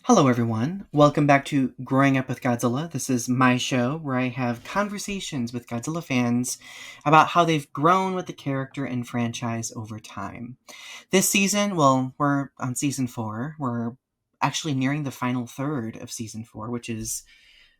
Hello, everyone. Welcome back to Growing Up with Godzilla. This is my show where I have conversations with Godzilla fans about how they've grown with the character and franchise over time. This season, well, we're on season 4. We're actually nearing the final third of season 4, which is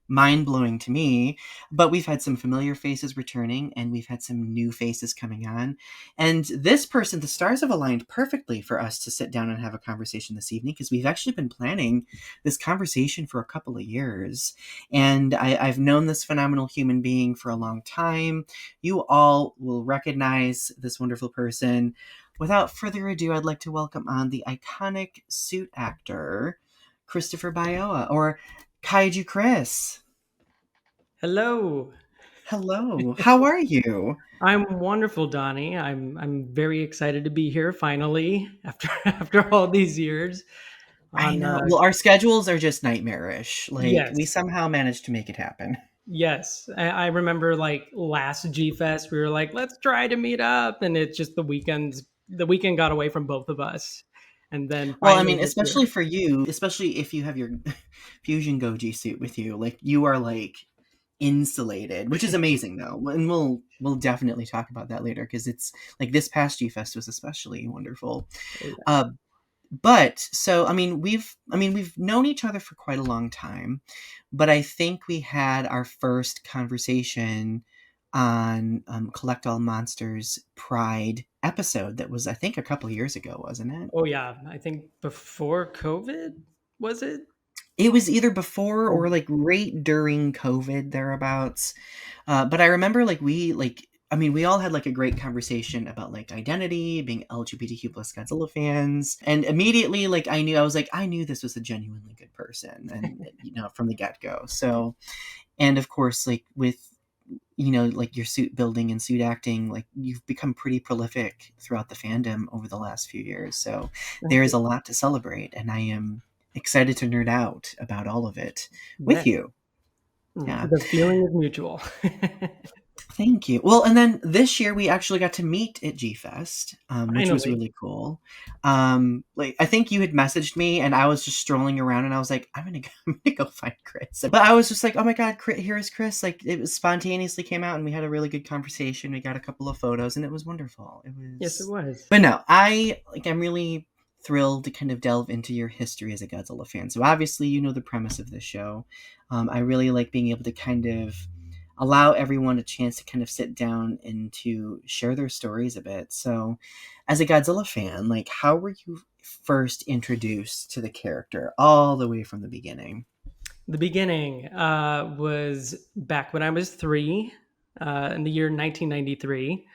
mind-blowing to me, but we've had some familiar faces returning and we've had some new faces coming on. And this person, the stars have aligned perfectly for us to sit down and have a conversation this evening because we've actually been planning this conversation for a couple of years. And I've known this phenomenal human being for a long time. You all will recognize this wonderful person. Without further ado, I'd like to welcome on the iconic suit actor, Krystopher Baoia, or KaijuKrys. Hello. Hello. How are you? I'm wonderful, Donny. I'm very excited to be here finally after after all these years. I On know. Well, our schedules are just nightmarish. Like, we Yes, somehow managed to make it happen. yes. I remember like last G Fest, we were like, let's try to meet up, and it's just the weekend got away from both of us, and then Well, I finally mean, this especially year. for you, especially if you have your Fusion Goji suit with you, like you are like insulated, which is amazing though. And we'll definitely talk about that later because it's like this past G Fest was especially wonderful. Oh, yeah. Uh but so we've known each other for quite a long time, but I think we had our first conversation on Collect All Monsters Pride episode that was, I think, a couple years ago, wasn't it? Oh yeah, I think before COVID, was it? It was either before Or or like right during COVID thereabouts. But I remember we all had like a great conversation about like identity, being LGBTQ plus Godzilla fans, and immediately like I knew this was a genuinely good person, and from the get go. So, and of course, like with like your suit building and suit acting, like you've become pretty prolific throughout the fandom over the last few years. So thank there is you. a lot to celebrate, and I am excited to nerd out about all of it with Yes, you. Yeah. the feeling is mutual. Thank you. Well, and then this year we actually got to meet at G Fest, which was Finally. really cool. Like I think you had messaged me, and I was just strolling around, and I was like, I'm gonna go find Chris. But I was just like, oh my god, here's Chris! Like it was spontaneously came out, and we had a really good conversation. We got a couple of photos, and it was wonderful. It Yes, it was, was. but no, I'm really thrilled to kind of delve into your history as a Godzilla fan. So obviously, you know the premise of this show. I really like being able to kind of allow everyone a chance to kind of sit down and to share their stories a bit. So, as a Godzilla fan, like, how were you first introduced to the character all the way from the beginning? The beginning was back when I was 3, in the year 1993.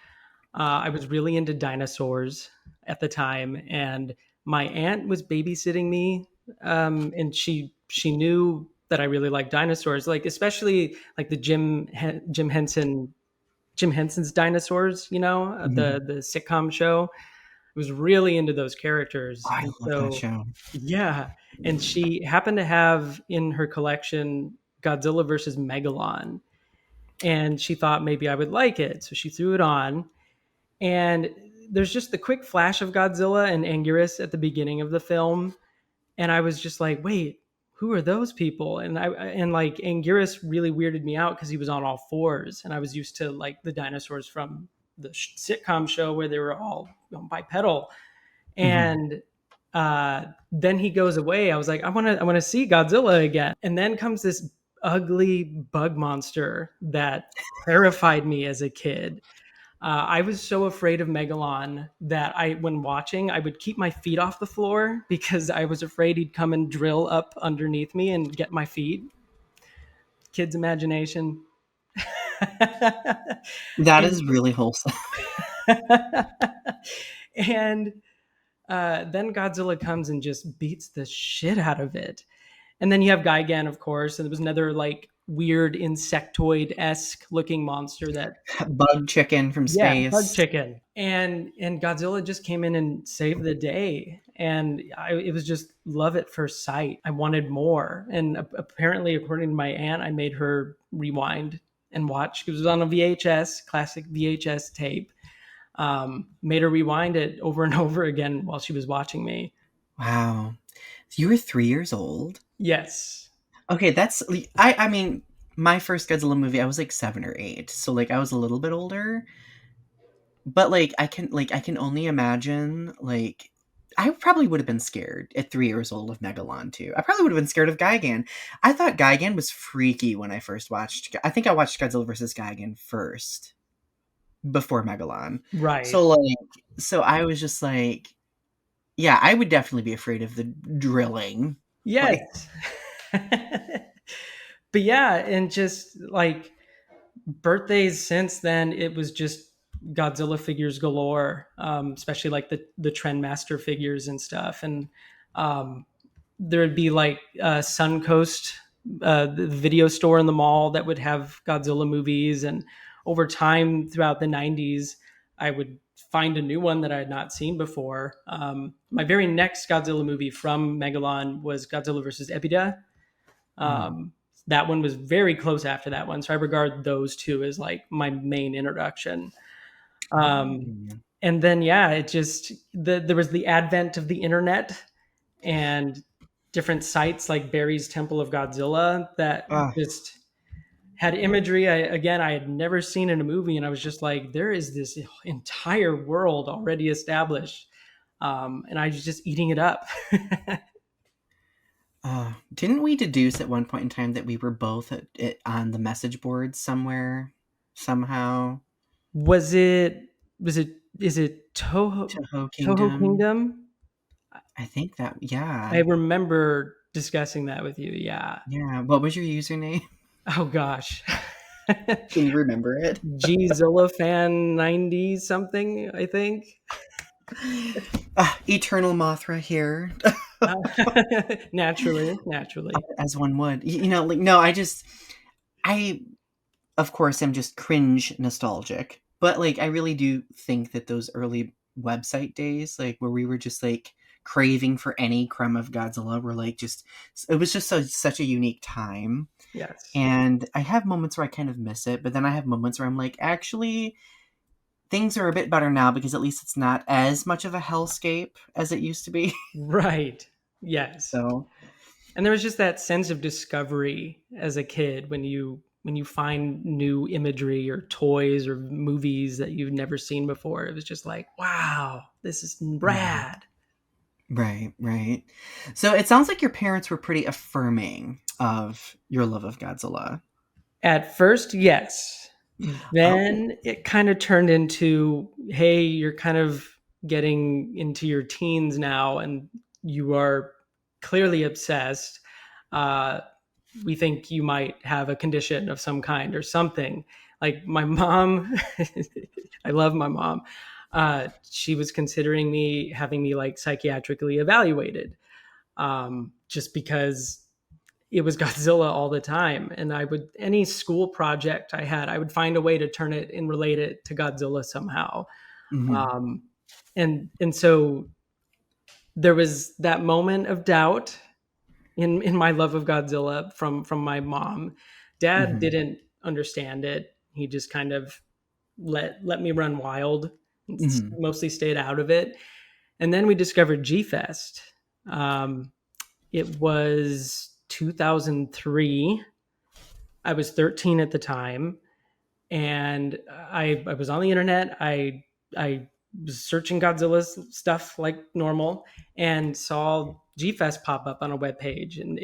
I was really into dinosaurs at the time, and my aunt was babysitting me, and she knew that I really liked dinosaurs, like especially like the Jim Henson's dinosaurs. Mhm. The sitcom show. I was really into those Oh, characters, I and love that so show. yeah, and she happened to have in her collection Godzilla versus Megalon, and she thought maybe I would like it, so she threw it on. And there's just the quick flash of Godzilla and Anguirus at the beginning of the film, and I was just like, "Wait, who are those people?" And like Anguirus really weirded me out because he was on all fours, and I was used to like the dinosaurs from the sitcom show where they were all bipedal. Mhm. And then he goes away. I was like, I want to see Godzilla again. And then comes this ugly bug monster that terrified me as a kid. I was so afraid of Megalon that when watching, I would keep my feet off the floor because I was afraid he'd come and drill up underneath me and get my feet. Kids' imagination. That and is really wholesome. and then Godzilla comes and just beats the shit out of it. And then you have Gigan, of course, and there was another like weird insectoid esque looking monster that, Bug chicken from yeah, bug space. chicken. And Godzilla just came in and saved the day. And it was just love at first sight. I wanted more. And apparently, according to my aunt, I made her rewind and watch. It was on a VHS, classic VHS tape. Made her rewind it over and over again while she was watching me. Wow. You were 3 years old. Yes. Okay, that's I mean, my first Godzilla movie, I was like 7 or 8, so like I was a little bit older. But I can only imagine I probably would have been scared at 3 years old of Megalon too. I probably would have been scared of Gigan. I thought Gigan was freaky when I first watched. I think I watched Godzilla versus Gigan first before Megalon. Right. So so I was just like, yeah, I would definitely be afraid of the drilling. Like, Yes. But yeah, and just like birthdays since then, it was just Godzilla figures galore, especially like the Trendmaster figures and stuff. And um, there would be like Suncoast, the video store in the mall that would have Godzilla movies. And over time, throughout the 90s, I would find a new one that I had not seen before. My very next Godzilla movie from Megalon was Godzilla versus Epida. mm, Um, that one was very close after that one. So I regard those two as like my main introduction. Um, oh, and then, yeah, there was the advent of the internet and different sites like Barry's Temple of Godzilla that ah, just had imagery I had never seen in a movie, and I was just like, there is this entire world already established, and I was just eating it up. didn't we deduce at one point in time that we were both on the message board somewhere, somehow? was it was it is it Toho Toho Kingdom. Kingdom? I think that, I yeah. remember discussing that with you. Yeah. Yeah. What was your username? Oh gosh. Can you remember it? Gzilla fan 90 something, I think. Eternal Mothra here, Uh, naturally. as one would. No, I, of course, am just cringe nostalgic. But, I really do think that those early website days, where we were just, craving for any crumb of Godzilla, were, it was just such a unique time. Yes. And I have moments where I kind of miss it, but then I have moments where I'm like, actually, things are a bit better now because at least it's not as much of a hellscape as it used to be. Right. Yes. So, And there was just that sense of discovery as a kid when you find new imagery or toys or movies that you've never seen before. It was just like, wow, this is right, rad. right, right. So it sounds like your parents were pretty affirming of your love of Godzilla. At first, yes. Oh, Then it kind of turned into, hey, you're kind of getting into your teens now and you are clearly obsessed. Uh, we think you might have a condition of some kind or something. Like my mom, I love my mom. She was considering me having me like psychiatrically evaluated, just because it was Godzilla all the time. And I would, any school project I had, I would find a way to turn it and relate it to Godzilla somehow. hmm, Um, and so there was that moment of doubt in my love of Godzilla from my mom. Dad hmm, didn't understand it. He just kind of let me run wild and hmm, mostly stayed out of it. And then we discovered G Fest. It was 2003. I was 13 at the time, and I was on the internet. I was searching Godzilla's stuff like normal, and saw G Fest pop up on a web page, and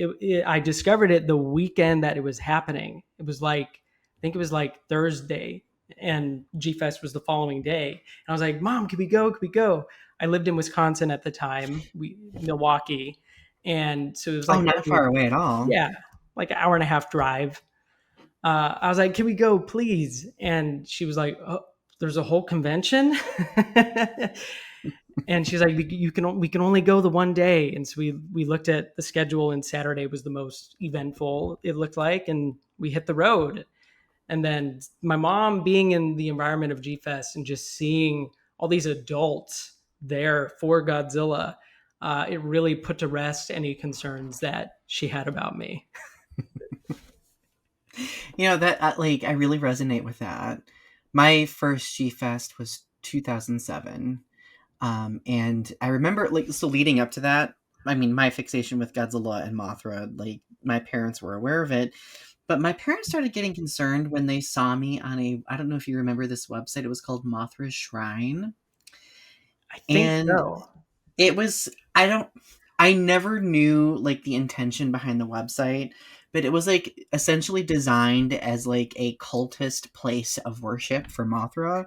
I discovered it the weekend that it was happening. It was like, I think it was like Thursday, and G Fest was the following day. And I was like, "Mom, can we go? Can we go?" I lived in Wisconsin at the time, Milwaukee, and so it was oh, like, not far away at all. yeah, like an hour and a half drive. I was like, "Can we go, please?" And she was like, "Oh, there's a whole convention." And she's like, we can only go the one day." And so we looked at the schedule, and Saturday was the most eventful, it looked like, and we hit the road. And then my mom being in the environment of G Fest and just seeing all these adults there for Godzilla, it really put to rest any concerns that she had about me. That I really resonate with that. My first G Fest was 2007. And I remember, so leading up to that, I mean, my fixation with Godzilla and Mothra, like my parents were aware of it, but my parents started getting concerned when they saw me on a, I don't know if you remember this website, it was called Mothra's Shrine. I think And so. it was, I never knew like the intention behind the website, but it was like essentially designed as like a cultist place of worship for Mothra.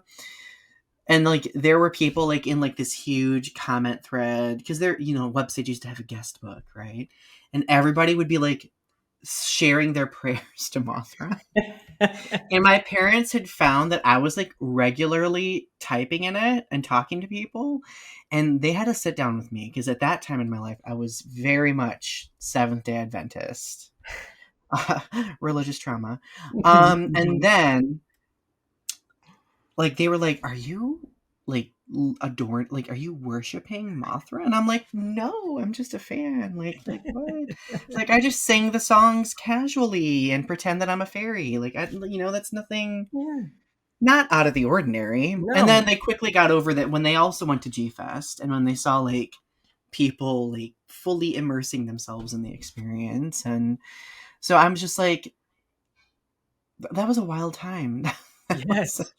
And like there were people like in like this huge comment thread because there, websites used to have a guest book, right? And everybody would be like sharing their prayers to Mothra. And my parents had found that I was like regularly typing in it and talking to people. And they had to sit down with me because at that time in my life, I was very much Seventh day Adventist, religious trauma. And Mhm. then like they were like, "Are you like adoring? Like, are you worshiping Mothra?" And I'm like, "No, I'm just a fan. Like what? Like, I just sing the songs casually and pretend that I'm a fairy. Like, that's nothing, Yeah. not out of the ordinary." And then No. they quickly got over that when they also went to G Fest and when they saw like people like fully immersing themselves in the experience, and so I'm just like, that was a wild time. That was, Yes.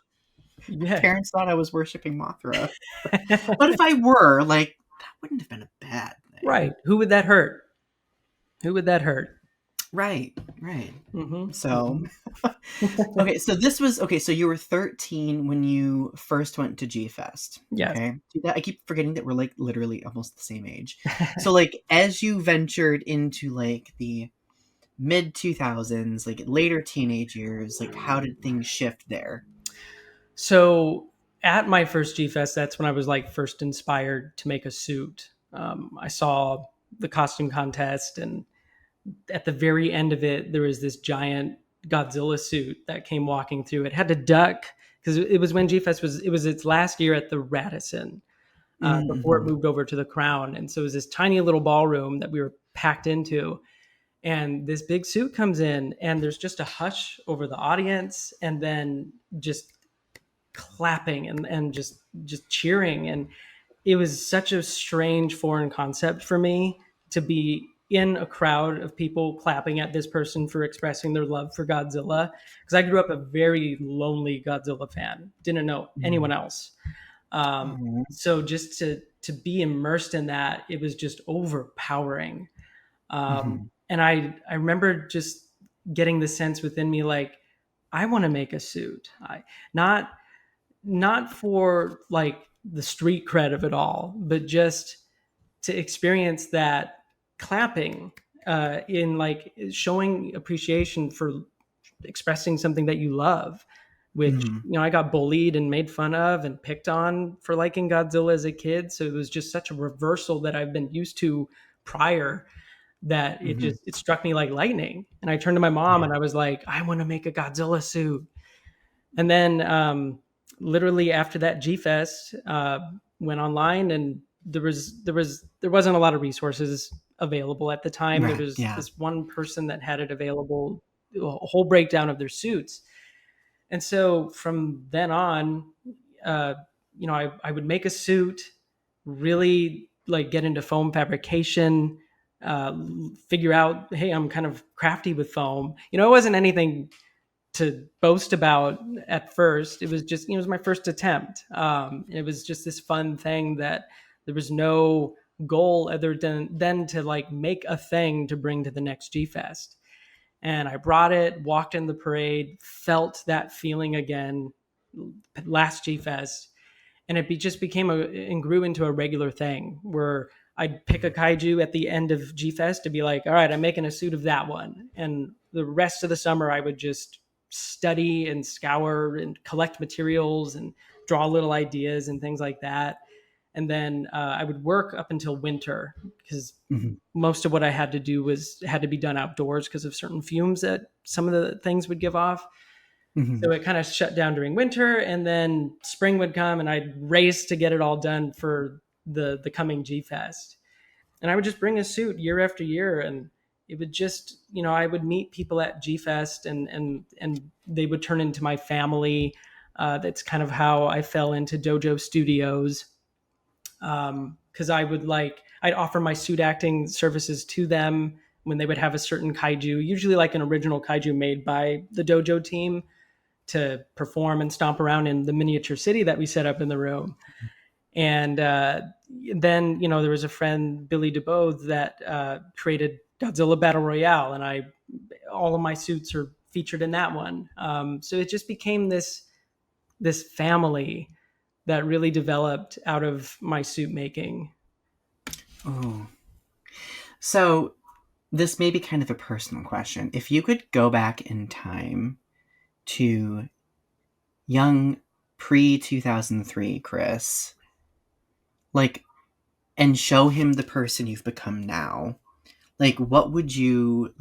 Yes. parents thought I was worshiping Mothra. But if I were, like, that wouldn't have been a bad Right. thing. Who would that hurt? Who would that hurt? Right, right. Hmm. So, Hmm. okay, so this was okay, so you were 13 when you first went to G Fest, Yes. okay? See that I keep forgetting that we're, like, literally almost the same age. So, like, as you ventured into, like, the mid-2000s, like, later teenage years, like, how did things shift there? So at my first G Fest, that's when I was like first inspired to make a suit. I saw the costume contest, and at the very end of it, there was this giant Godzilla suit that came walking through. It had to duck because it was when G Fest was, it was its last year at the Radisson, before it Mhm, moved over to the Crown. And so it was this tiny little ballroom that we were packed into. And this big suit comes in, and there's just a hush over the audience, and then just clapping and just cheering. And it was such a strange foreign concept for me to be in a crowd of people clapping at this person for expressing their love for Godzilla, because I grew up a very lonely Godzilla fan, didn't know anyone mhm. else. um, Aw, so just to be immersed in that, it was just overpowering. mhm, And I remember just getting the sense within me like, I want to make a suit. Not not for like the street cred of it all, but just to experience that clapping, in like showing appreciation for expressing something that you love. Which, mhm, I got bullied and made fun of and picked on for liking Godzilla as a kid, so it was just such a reversal that I've been used to prior, that mhm. it struck me like lightning. And I turned to my mom Yeah. and I was like, I want to make a Godzilla suit. And then, literally after that G Fest, went online, and there wasn't a lot of resources available at the time. There Right, was yeah. this one person that had it available, a whole breakdown of their suits. And so from then on, uh, I would make a suit, really like get into foam fabrication, uh, figure out, hey, I'm kind of crafty with foam. It wasn't anything to boast about at first. It was just, it was my first attempt. It was just this fun thing that there was no goal other than to like make a thing to bring to the next G Fest. And I brought it, walked in the parade, felt that feeling again last G Fest, and just became and grew into a regular thing where I'd pick a kaiju at the end of G Fest to be like, all right, I'm making a suit of that one. And the rest of the summer, I would just study and scour and collect materials and draw little ideas and things like that. And then, I would work up until winter, because Mhm, most of what I had to do had to be done outdoors because of certain fumes that some of the things would give off. So mhm, it kind of shut down during winter, and then spring would come, and I'd race to get it all done for the coming G Fest. And I would just bring a suit year after year, and it would just, I would meet people at G Fest, and they would turn into my family. That's kind of how I fell into Dojo Studios, because I would like I'd offer my suit acting services to them when they would have a certain kaiju, usually like an original kaiju made by the dojo team, to perform and stomp around in the miniature city that we set up in the room. And then, there was a friend, Billy DeBose, that created Godzilla Battle Royale, and all of my suits are featured in that one. So it just became this family that really developed out of my suit making. Oh, so this may be kind of a personal question. If you could go back in time to young pre 2003 Krys, like, and show him the person you've become now, what would you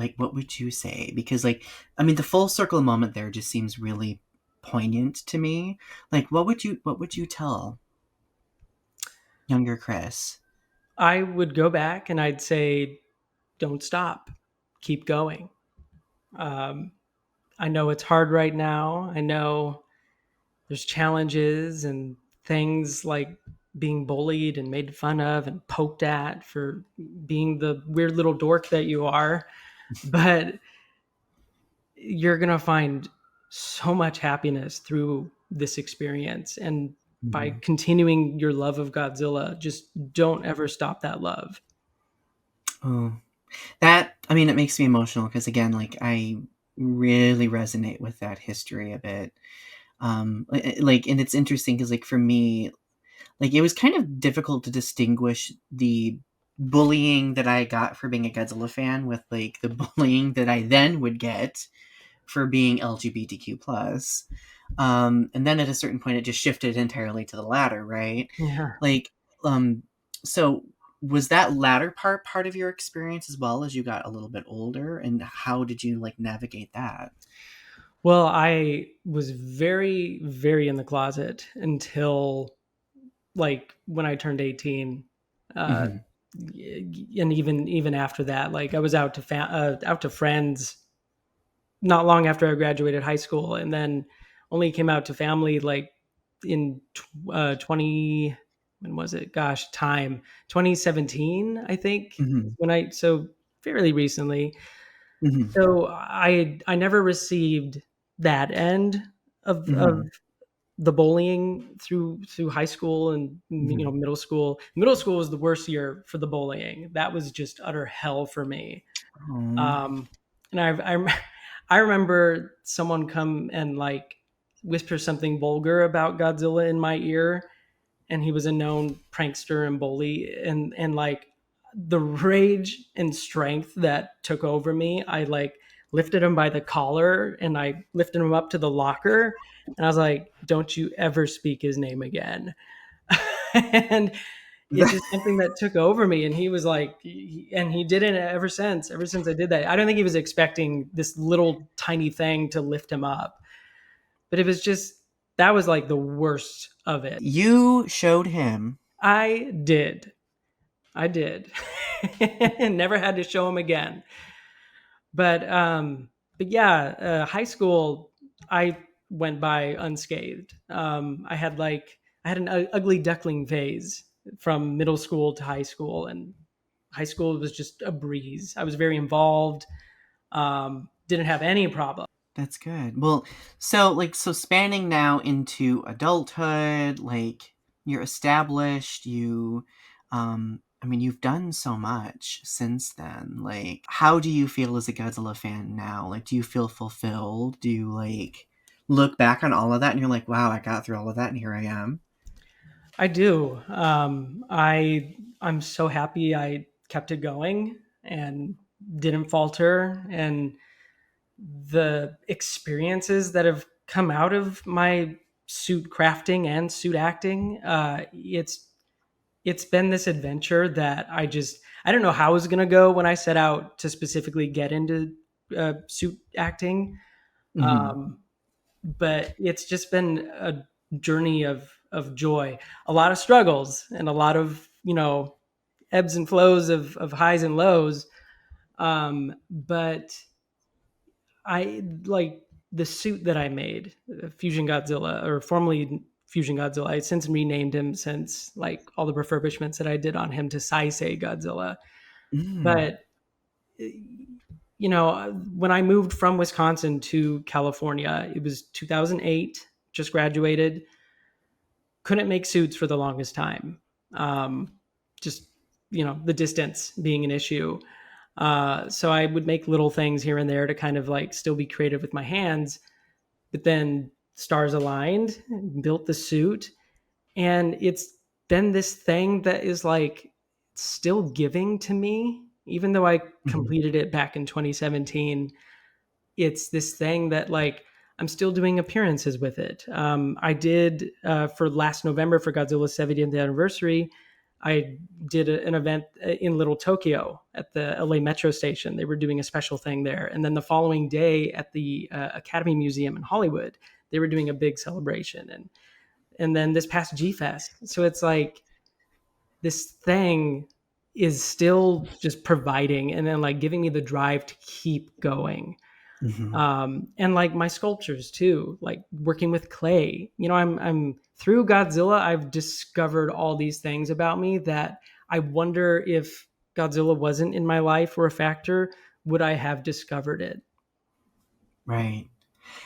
say? Because, like, I mean, the full circle moment there just seems really poignant to me. Like, what would you tell younger Krys? I would go back and I'd say, don't stop, keep going. Um, I know it's hard right now. I know there's challenges and things like being bullied and made fun of and poked at for being the weird little dork that you are. But you're going to find so much happiness through this experience. And by Mhm. continuing your love of Godzilla, just don't ever stop that love. Oh, that, I mean, it makes me emotional because, again, like, I really resonate with that history a bit. Like, and it's interesting because, like, for me, like, it was kind of difficult to distinguish the bullying that I got for being a Godzilla fan with, like, the bullying that I then would get for being LGBTQ plus. And then at a certain point, it just shifted entirely to the latter, right? Yeah. Like, um, so was that latter part of your experience as well as you got a little bit older, and how did you like navigate that? Well, I was very, very in the closet until like when I turned 18. Uh, Mm-hmm. and even after that, like I was out to friends not long after I graduated high school, and then only came out to family like in 20, when was it? Gosh, time 2017, I think, Mm-hmm. when I so fairly recently. Mm-hmm. So I never received that end of Mm-hmm. the bullying through high school and Mm-hmm. middle school. Middle school was the worst year for the bullying. That was just utter hell for me. Oh. Um, and I remember someone come and like whisper something vulgar about Godzilla in my ear, and he was a known prankster and bully, and like the rage and strength that took over me, I like lifted him by the collar and I lifted him up to the locker, and I was like, don't you ever speak his name again. And it's just something that took over me, and he was like, and he did it ever since I did that. I don't think he was expecting this little tiny thing to lift him up, but it was just, that was like the worst of it. You showed him. I did. I did. And never had to show him again. But yeah, high school I went by unscathed. I had an ugly duckling phase from middle school to high school, and high school was just a breeze. I was very involved. Didn't have any problem. That's good. Well, so spanning now into adulthood, like, you're established, I mean, you've done so much since then. Like, how do you feel as a Godzilla fan now? Like, do you feel fulfilled? Do you like look back on all of that and you're like, wow, I got through all of that and here I am? I do. I'm so happy I kept it going and didn't falter, and the experiences that have come out of my suit crafting and suit acting, it's been this adventure that I don't know how it was going to go when I set out to specifically get into suit acting. Mm-hmm. um, but it's just been a journey of joy, a lot of struggles, and a lot of ebbs and flows of highs and lows. But I like the suit that I made, Fusion Godzilla, or formerly Fusion Godzilla. I since renamed him since like all the refurbishments that I did on him to Saisei Godzilla. Mm. But when I moved from Wisconsin to California, it was 2008. Just graduated, couldn't make suits for the longest time. Um, just the distance being an issue. So I would make little things here and there to kind of like still be creative with my hands. But then stars aligned, built the suit, and it's been this thing that is like still giving to me, even though I Mhm. completed it back in 2017. It's this thing that like I'm still doing appearances with it. I did for last November for Godzilla's 70th anniversary. I did an event in Little Tokyo at the LA Metro station. They were doing a special thing there, and then the following day at the Academy Museum in Hollywood, they were doing a big celebration, and then this past G Fest. So it's like this thing is still just providing and then like giving me the drive to keep going. Mhm. And like my sculptures too, like working with clay. I'm through Godzilla, I've discovered all these things about me that I wonder if Godzilla wasn't in my life or a factor, would I have discovered it? Right.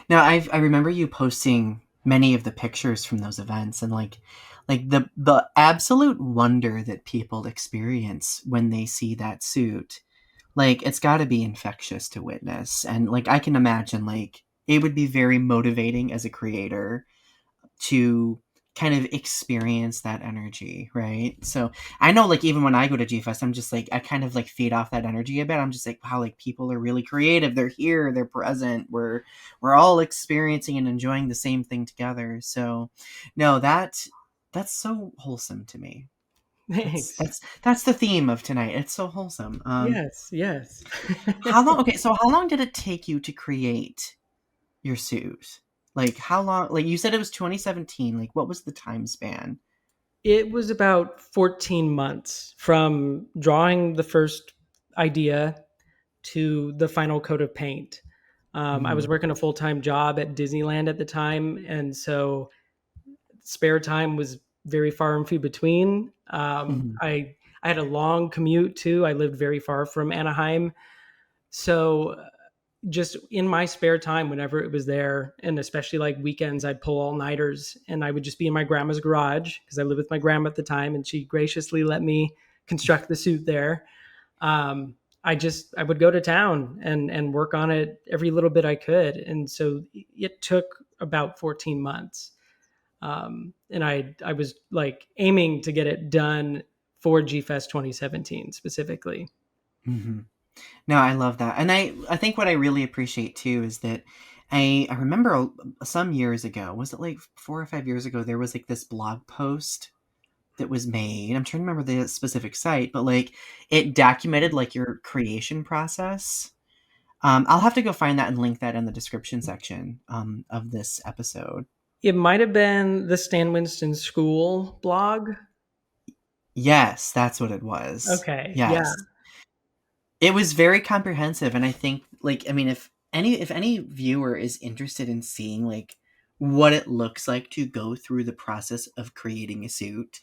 Now, I remember you posting many of the pictures from those events, and like the absolute wonder that people experience when they see that suit. Like, it's got to be infectious to witness, and like I can imagine like it would be very motivating as a creator to kind of experience that energy, right? So I know like even when I go to GFest, I'm just like I kind of like feed off that energy a bit. I'm just like, wow, like people are really creative. They're here, they're present. We're all experiencing and enjoying the same thing together. So no, that's so wholesome to me. That's Thanks. that's that's the theme of tonight. It's so wholesome. Yes, yes. How long okay, so how long did it take you to create your suit? Like how long like you said it was 2017. Like what was the time span? It was about 14 months from drawing the first idea to the final coat of paint. I was Mhm. working a full time job at Disneyland at the time, and so spare time was very far and few between. Mhm. I had a long commute too. I lived very far from Anaheim, so just in my spare time, whenever it was there, and especially like weekends, I'd pull all nighters, and I would just be in my grandma's garage because I lived with my grandma at the time, and she graciously let me construct the suit there. I would go to town and work on it every little bit I could, and so it took about 14 months. And I was like aiming to get it done for G Fest 2017 specifically. Mhm. No, I love that. And I think what I really appreciate too is that I remember some years ago, was it like 4 or 5 years ago, there was like this blog post that was made. I'm trying to remember the specific site, but like it documented like your creation process. I'll have to go find that and link that in the description section of this episode. It might have been the Stan Winston School blog. Yes, that's what it was. Okay, yeah. Yes. It was very comprehensive, and I think, like, I mean, if any viewer is interested in seeing, like, what it looks like to go through the process of creating a suit,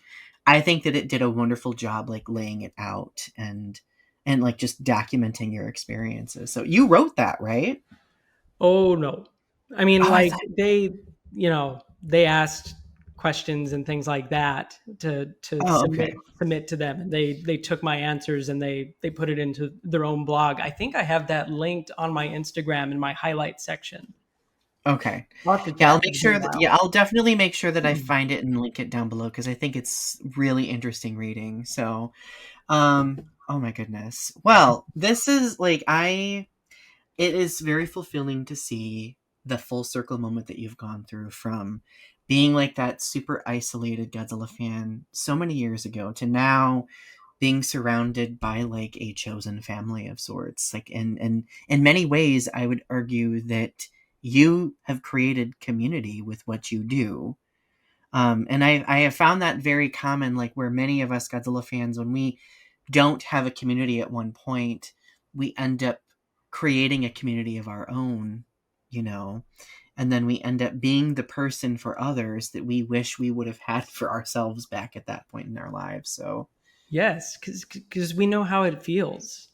I think that it did a wonderful job, like, laying it out and, like, just documenting your experiences. So you wrote that, right? Oh no. I mean, Oh, I like thought they asked questions and things like that to oh, okay. submit to them, and they took my answers and they put it into their own blog. I think I have that linked on my Instagram in my highlight section. Okay. I'll have to Yeah, check. It's been a while. I'll definitely make sure that I find it and link it down below because I think it's really interesting reading. So, oh my goodness. Well, this is like it is very fulfilling to see the full circle moment that you've gone through from being like that super isolated Godzilla fan so many years ago to now being surrounded by like a chosen family of sorts. Like in many ways I would argue that you have created community with what you do. And I have found that very common, like where many of us Godzilla fans, when we don't have a community at one point, we end up creating a community of our own, you know. and then we end up being the person for others that we wish we would have had for ourselves back at that point in our lives. So, Yes, because we know how it feels.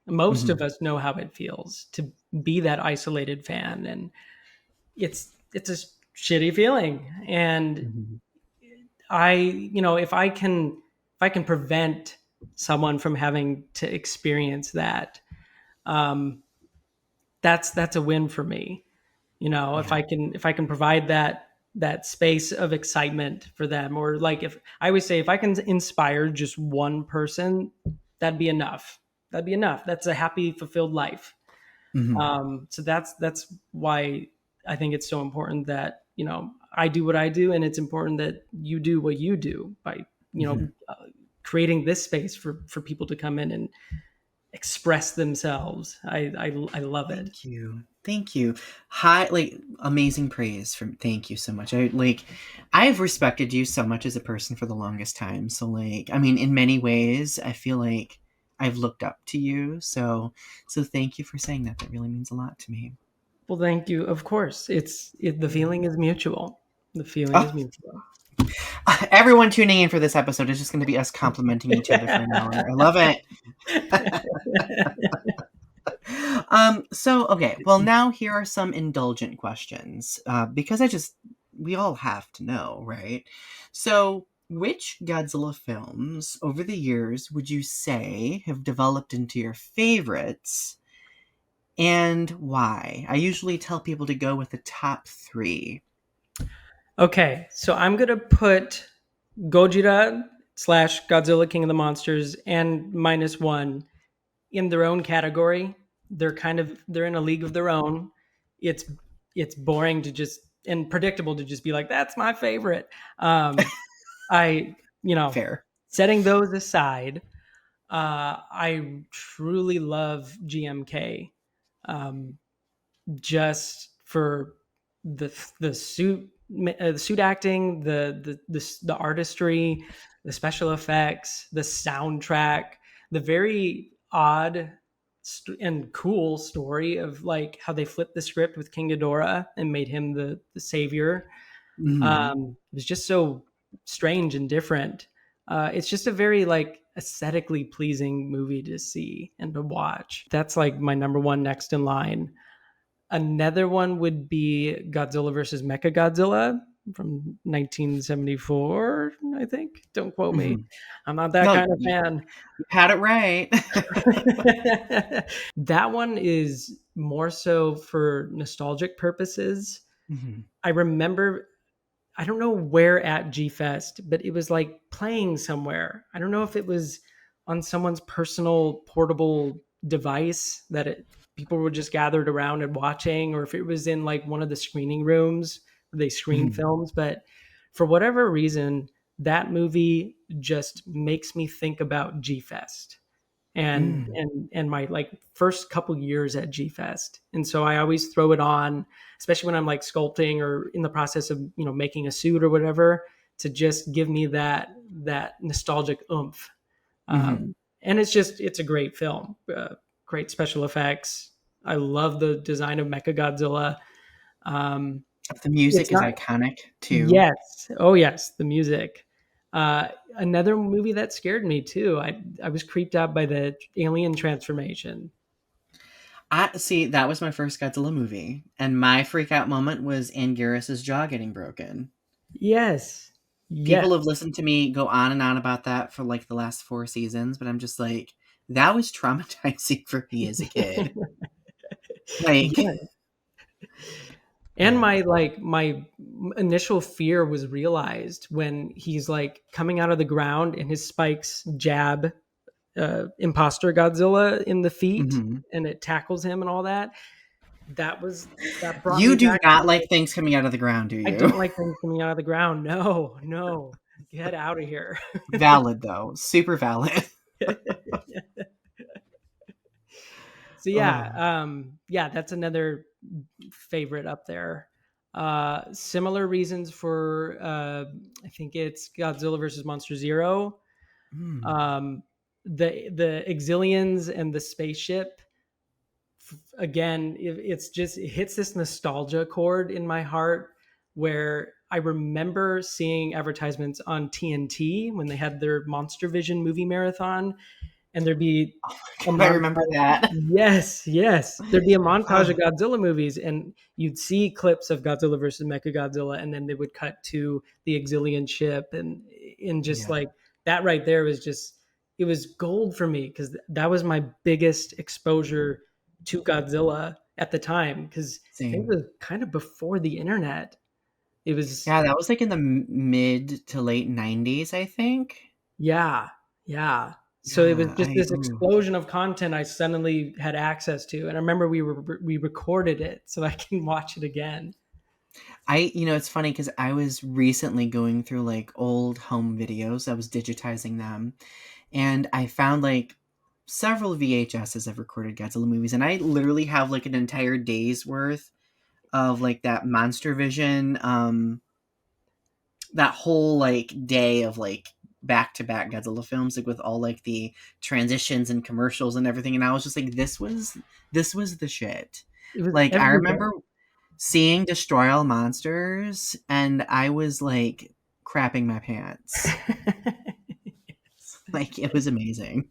Most mhm, of us know how it feels to be that isolated fan, and it's a shitty feeling. And mhm, if I can prevent someone from having to experience that, um, that's a win for me. If yeah, I can provide that space of excitement for them, or like, if I always say, if I can inspire just one person, that'd be enough. That'd be enough. That's a happy, fulfilled life. mhm, So that's why I think it's so important that I do what I do, and it's important that you do what you do by mhm. creating this space for people to come in and express themselves. I love it. Thank you. Thank you. High, like, amazing praise from, thank you so much. I've respected you so much as a person for the longest time. So, like, I mean, in many ways, I feel like I've looked up to you. So thank you for saying that. That really means a lot to me. Well, thank you. Of course, the Yeah. feeling is mutual. The feeling Oh, is mutual. everyone tuning in for this episode is just going to be us complimenting each other for an hour. I love it. So okay, well now here are some indulgent questions, because we all have to know, right? So, which Godzilla films over the years would you say have developed into your favorites, and why? I usually tell people to go with the top three. Okay, so I'm gonna put Gojira slash Godzilla King of the Monsters and minus one in their own category. They're in a league of their own. It's it's boring to just and predictable to just be like, that's my favorite. I Fair. setting those aside, I truly love GMK. Um, just for the suit acting, the artistry, the special effects, the soundtrack, the very odd and cool story of like how they flipped the script with King Ghidorah and made him the savior. Mhm. It was just so strange and different. It's just a very like aesthetically pleasing movie to see and to watch. That's like my number one next in line. Another one would be Godzilla versus Mechagodzilla from 1974, I think. Don't quote me. Mhm. I'm not that No, kind of you fan. had it right. That one is more so for nostalgic purposes. Mhm. I remember, I don't know where at G Fest, but it was like playing somewhere. I don't know if it was on someone's personal portable device that people were just gathered around and watching, or if it was in like one of the screening rooms where they screen Mhm. films. But for whatever reason, that movie just makes me think about G Fest Mm. and my like first couple years at G Fest. And so I always throw it on, especially when I'm like sculpting or in the process of making a suit or whatever, to just give me that nostalgic oomph. Mhm. And it's a great film, great special effects. I love the design of Mechagodzilla. Um, The music it's is not iconic too. Yes. Oh, yes. The music. Another movie that scared me too. I was creeped out by the alien transformation. I see. That was my first Godzilla movie, and my freak out moment was Anguirus's jaw getting broken. Yes. Yes. People have listened to me go on and on about that for like the last 4 seasons, but I'm just like, that was traumatizing for me as a kid. Like, Yeah. And yeah. my initial fear was realized when he's like coming out of the ground and his spikes jab imposter Godzilla in the feet Hmm. and it tackles him and all that. That brought me You do back to not like, like things coming out of the ground, do I you? don't like things coming out of the ground. No, no. Get out of here. Valid though, super valid. So yeah, Oh. yeah, that's another favorite up there. Similar reasons for I think it's Godzilla versus Monster Zero. Mm. Um, the Exilians and the spaceship again, it's just, it hits this nostalgia chord in my heart where I remember seeing advertisements on TNT when they had their Monster Vision movie marathon, and there'd be a I remember montage. that. Yes, yes. There'd be a montage Oh, of Godzilla movies, and you'd see clips of Godzilla versus Mechagodzilla, and then they would cut to the Exilian ship, and in just yeah, like that right there was just, it was gold for me because that was my biggest exposure to Godzilla at the time. Because I think it same. was kind of before the internet. It was, Yeah, that was like in the mid to late 90s, I think. yeah, yeah. So it was Yeah, just this explosion of content I suddenly had access to, and I remember we recorded it so I can watch it again. it's funny because I was recently going through like old home videos. I was digitizing them, and I found like several VHSs of recorded Godzilla movies, and I literally have like an entire day's worth of like that Monster Vision, that whole like day of like back to back Godzilla films, like with all like the transitions and commercials and everything. And I was just like, this was the shit. It was Like I everywhere. remember seeing Destroy All Monsters, and I was like crapping my pants. Like it was amazing.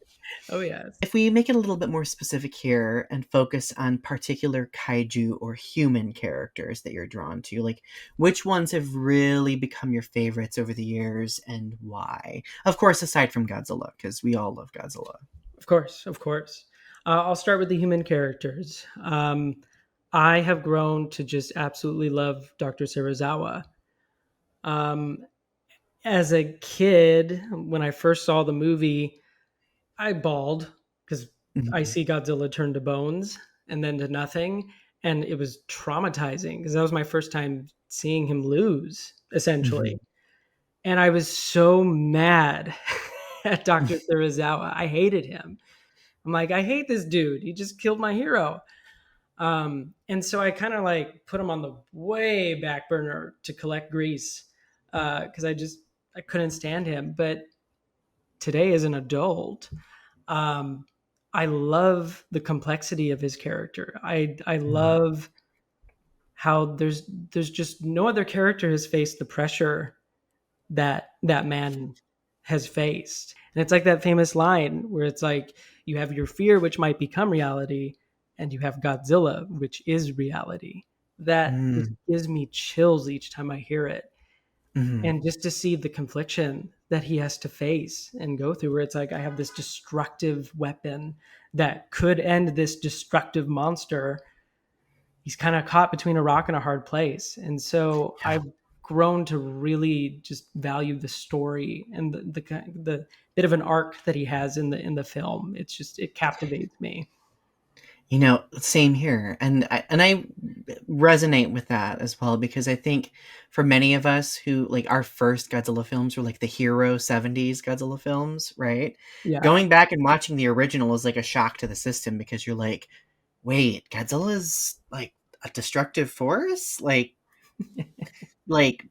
Oh yes. If we make it a little bit more specific here and focus on particular kaiju or human characters that you're drawn to, like which ones have really become your favorites over the years and why? Of course, aside from Godzilla, because we all love Godzilla. Of course, of course. I'll start with the human characters. I have grown to just absolutely love Dr. Serizawa. Um, as a kid, when I first saw the movie, I bawled because I Mhm. see Godzilla turn to bones and then to nothing. And it was traumatizing because that was my first time seeing him lose, essentially. Mhm. And I was so mad at Dr. Serizawa. I hated him. I'm like, I hate this dude. He just killed my hero. And so I kind of like put him on the way back burner to collect grease because I couldn't stand him. But today, as an adult, um, I love the complexity of his character. I Mhm. love how there's just no other character has faced the pressure that that man has faced. And it's like that famous line where it's like you have your fear, which might become reality, and you have Godzilla, which is reality. That just Mhm. gives me chills each time I hear it. Mhm. And just to see the confliction that he has to face and go through, where it's like, I have this destructive weapon that could end this destructive monster. He's kind of caught between a rock and a hard place. And so Yeah. I've grown to really just value the story and the bit of an arc that he has in the film. It's just, it captivates me. Same here, and I resonate with that as well because I think for many of us who like our first Godzilla films were like the hero '70s Godzilla films, right? Yeah. Going back and watching the original is like a shock to the system because you're like, wait, Godzilla's like a destructive force? Like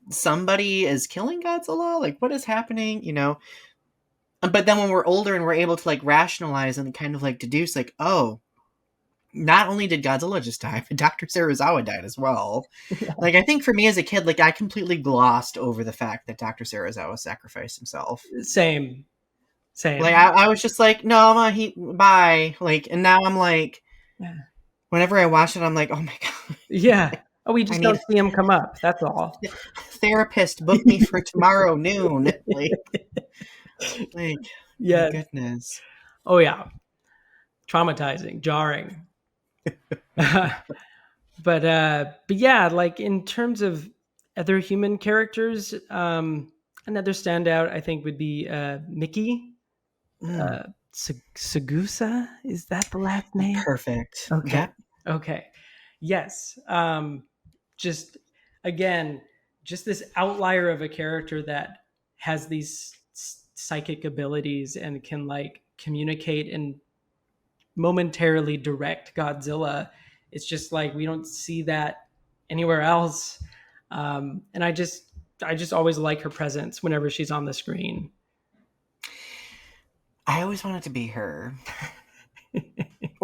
somebody is killing Godzilla? Like what is happening? But then when we're older and we're able to like rationalize and kind of like deduce, like, oh, not only did Godzilla just die, but Dr. Serizawa died as well. Like, I think for me as a kid, like, I completely glossed over the fact that Dr. Serizawa sacrificed himself. Same, Like, same. I was just like, no, bye. Like, and now I'm like, Yeah. whenever I watch it, I'm like, oh my God, Yeah. Oh, we I just need don't see him come up. That's all. a therapist, book me for tomorrow noon. Like, my Yes. goodness. Oh yeah. Traumatizing, jarring. But yeah, like in terms of other human characters, another standout I think would be Mickey Mm, Sagusa. Is that the last name? perfect. Okay, Yep. okay, yes. Just again, just this outlier of a character that has these psychic abilities and can like communicate and momentarily direct Godzilla. It's just like we don't see that anywhere else. And I just always like her presence whenever she's on the screen. I always wanted to be her.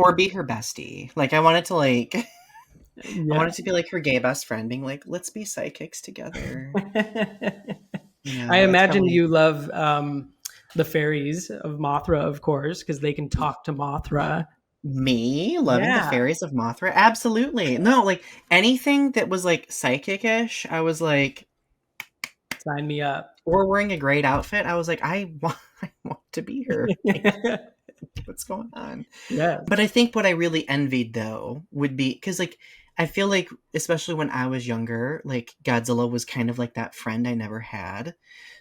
or be her bestie. Like, I wanted to, like, I Yeah. wanted to be like her gay best friend, being like, let's be psychics together. You I know, that's imagine probably you love the fairies of Mothra, of course, because they can talk to Mothra. me loving the Yeah, fairies of Mothra. Absolutely. No, like anything that was like psychic-ish, I was like, sign me up. or wearing a great outfit, I was like, I want to be her. Like, what's going on? But Yes, I think what I really envied though would be because like I feel like especially when I was younger, like Godzilla was kind of like that friend I never had.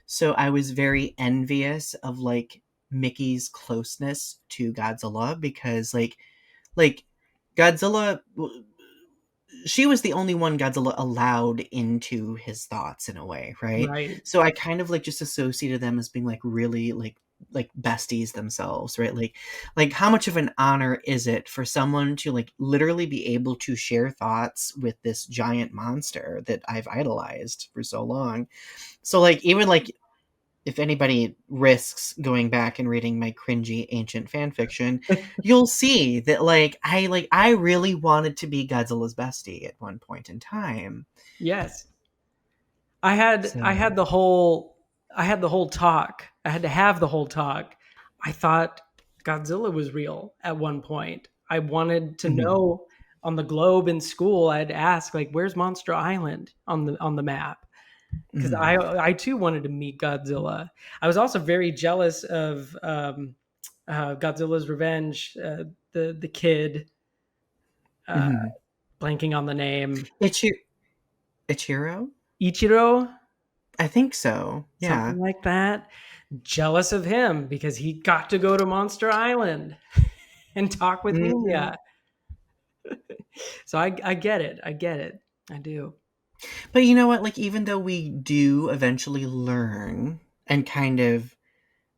So I was very envious of like Mickey's closeness to Godzilla because like Godzilla she was the only one Godzilla allowed into his thoughts in a way, right? right. So I kind of like just associated them as being like really like besties themselves, right? Like how much of an honor is it for someone to like literally be able to share thoughts with this giant monster that I've idolized for so long? So like even like if anybody risks going back and reading my cringy ancient fan fiction, you'll see that like I really wanted to be Godzilla's bestie at one point in time. Yes, I had So, the whole I had the whole talk. I had to have the whole talk. I thought Godzilla was real at one point. I wanted to mhm, know on the globe in school. I'd ask like, "Where's Monster Island on the map?" Because mhm, I too wanted to meet Godzilla. I was also very jealous of Godzilla's Revenge. The kid, uh, mhm. blanking on the name, Ichi- Ichiro? Ichiro, I think so. Yeah. something like that. Jealous of him because he got to go to Monster Island and talk with Mhm. Minya. So I get it. I get it. I do. But you know what? Like, even though we do eventually learn and kind of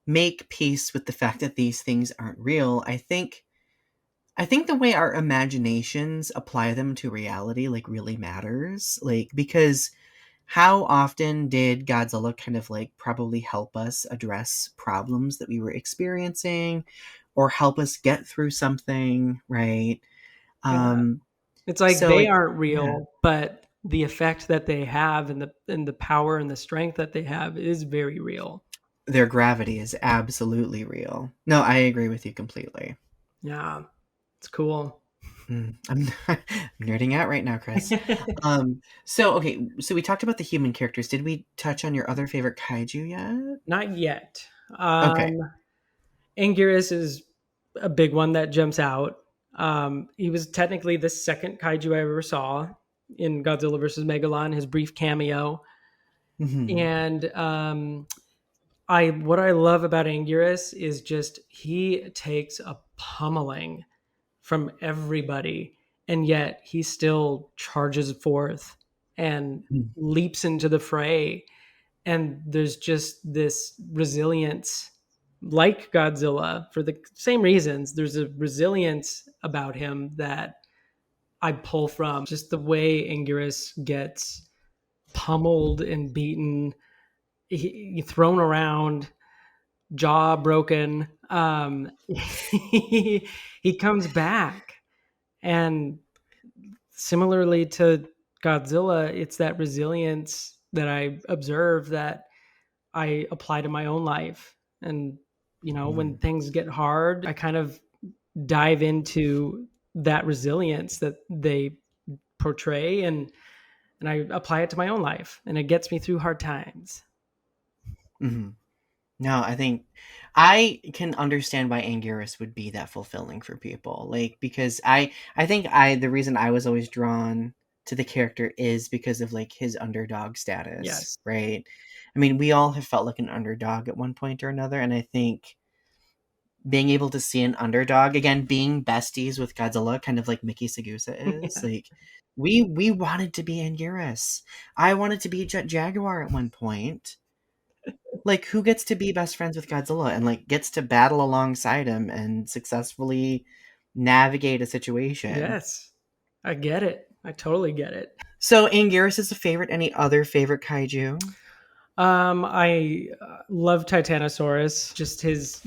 make peace with the fact that these things aren't real, I think the way our imaginations apply them to reality like really matters. Like because how often did Godzilla kind of like probably help us address problems that we were experiencing or help us get through something, right? Yeah. Um It's like so they like aren't yeah, real, but the effect that they have and the power and the strength that they have is very real. their gravity is absolutely real. No, I agree with you completely. Yeah. It's cool. I'm I'm nerding out right now, Chris. So okay, so we talked about the human characters. Did we touch on your other favorite kaiju yet? Not yet. Okay. Anguirus is a big one that jumps out. He was technically the second kaiju I ever saw in Godzilla versus Megalon, his brief cameo. Hmm. And I what I love about Anguirus is just he takes a pummeling from everybody, and yet he still charges forth and leaps into the fray. And there's just this resilience, like Godzilla, for the same reasons. There's a resilience about him that I pull from just the way Anguirus gets pummeled and beaten, thrown around, jaw broken. He comes back, and similarly to Godzilla, it's that resilience that I observe that I apply to my own life. And, when things get hard, I kind of dive into that resilience that they portray, and I apply it to my own life, and it gets me through hard times. Hmm. No, I think I can understand why Anguirus would be that fulfilling for people. Like because I think I the reason I was always drawn to the character is because of like his underdog status, Yes. right? I mean, we all have felt like an underdog at one point or another, and I think being able to see an underdog again, being besties with Godzilla, kind of like Mickey Sagusa is like. We wanted to be Anguirus. I wanted to be Jet Jaguar at one point. Like, who gets to be best friends with Godzilla and like gets to battle alongside him and successfully navigate a situation? Yes. I get it. I totally get it. So, Anguirus is a favorite. Any other favorite kaiju? I love Titanosaurus, just his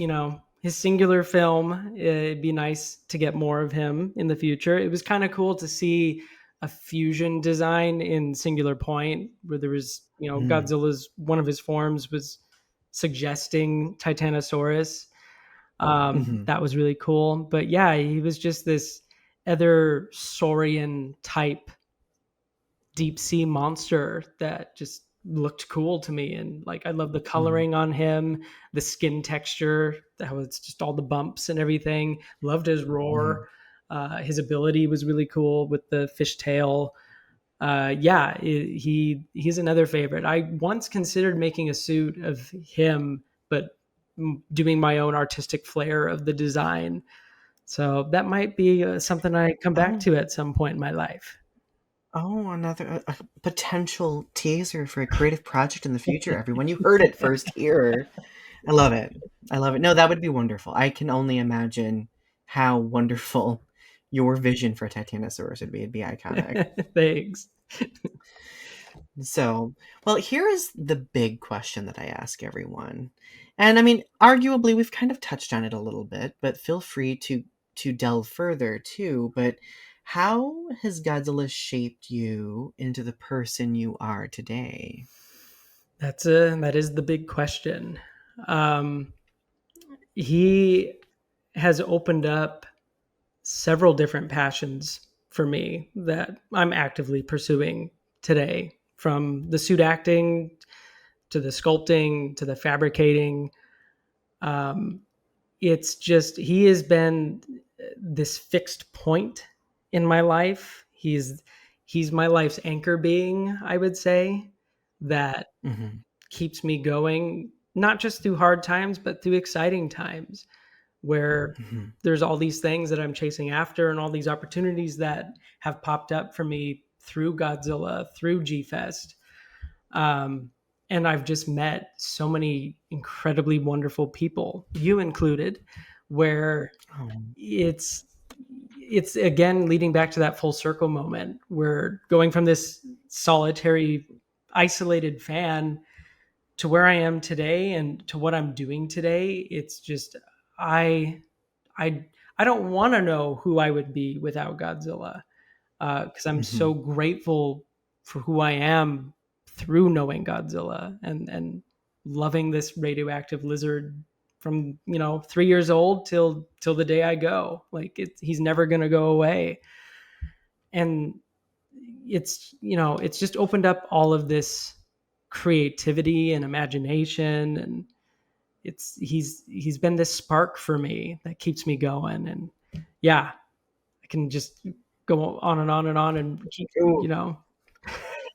his singular film. It'd be nice to get more of him in the future. It was kind of cool to see a fusion design in Singular Point, where there was, Mm. Godzilla's one of his forms was suggesting Titanosaurus. Hmm. That was really cool. But yeah, he was just this other saurian type deep sea monster that just looked cool to me. And like, I love the Hmm. coloring on him, the skin texture, how it's just all the bumps and everything. Loved his Hmm. roar. His ability was really cool with the fish tail. Yeah, he's another favorite. I once considered making a suit of him, but doing my own artistic flair of the design. So that might be something I come back Oh, to at some point in my life. oh, another a potential teaser for a creative project in the future. Everyone, you heard it first here. I love it. I love it. No, that would be wonderful. I can only imagine how wonderful your vision for Titanosaurus would be. It'd be iconic. Thanks. So, well, here is the big question that I ask everyone. And I mean, arguably we've kind of touched on it a little bit, but feel free to delve further too. But how has Godzilla shaped you into the person you are today? That is the big question. Um, he has opened up several different passions for me that I'm actively pursuing today, from the suit acting to the sculpting to the fabricating. Um, it's just he has been this fixed point in my life. He's my life's anchor being, I would say, that Hmm. keeps me going, not just through hard times, but through exciting times where Hmm. there's all these things that I'm chasing after and all these opportunities that have popped up for me through Godzilla, through G Fest. Um, and I've just met so many incredibly wonderful people, you included, where Oh. it's it's again leading back to that full circle moment where going from this solitary isolated fan to where I am today and to what I'm doing today. It's just I I I don't want to know who I would be without Godzilla, because I'm Hmm. so grateful for who I am through knowing Godzilla and loving this radioactive lizard from 3 years old till the day I go. Like he's never gonna go away, and it's just opened up all of this creativity and imagination, and he's been this spark for me that keeps me going. And yeah, I can just go on and on and on and keep, Ooh,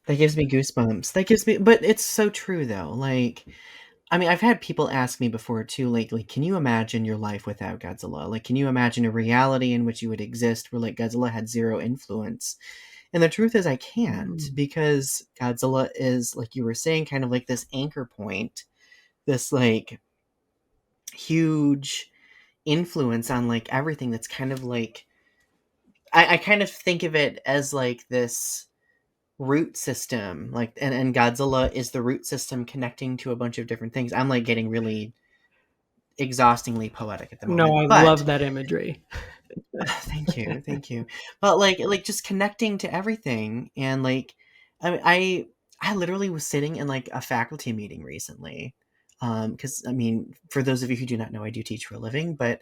that gives me goosebumps. That gives me, but it's so true though. Like, I mean, I've had people ask me before too, like, can you imagine your life without Godzilla? Like, can you imagine a reality in which you would exist where like Godzilla had zero influence? And the truth is, I can't mm, because Godzilla is, like you were saying, kind of like this anchor point, this like huge influence on like everything that's kind of like, I kind of think of it as like this root system, like, and Godzilla is the root system connecting to a bunch of different things. I'm like getting really exhaustingly poetic at the no, moment, I but love that imagery. thank you, thank you. But like just connecting to everything, and like I literally was sitting in like a faculty meeting recently, because I mean, for those of you who do not know, I do teach for a living, but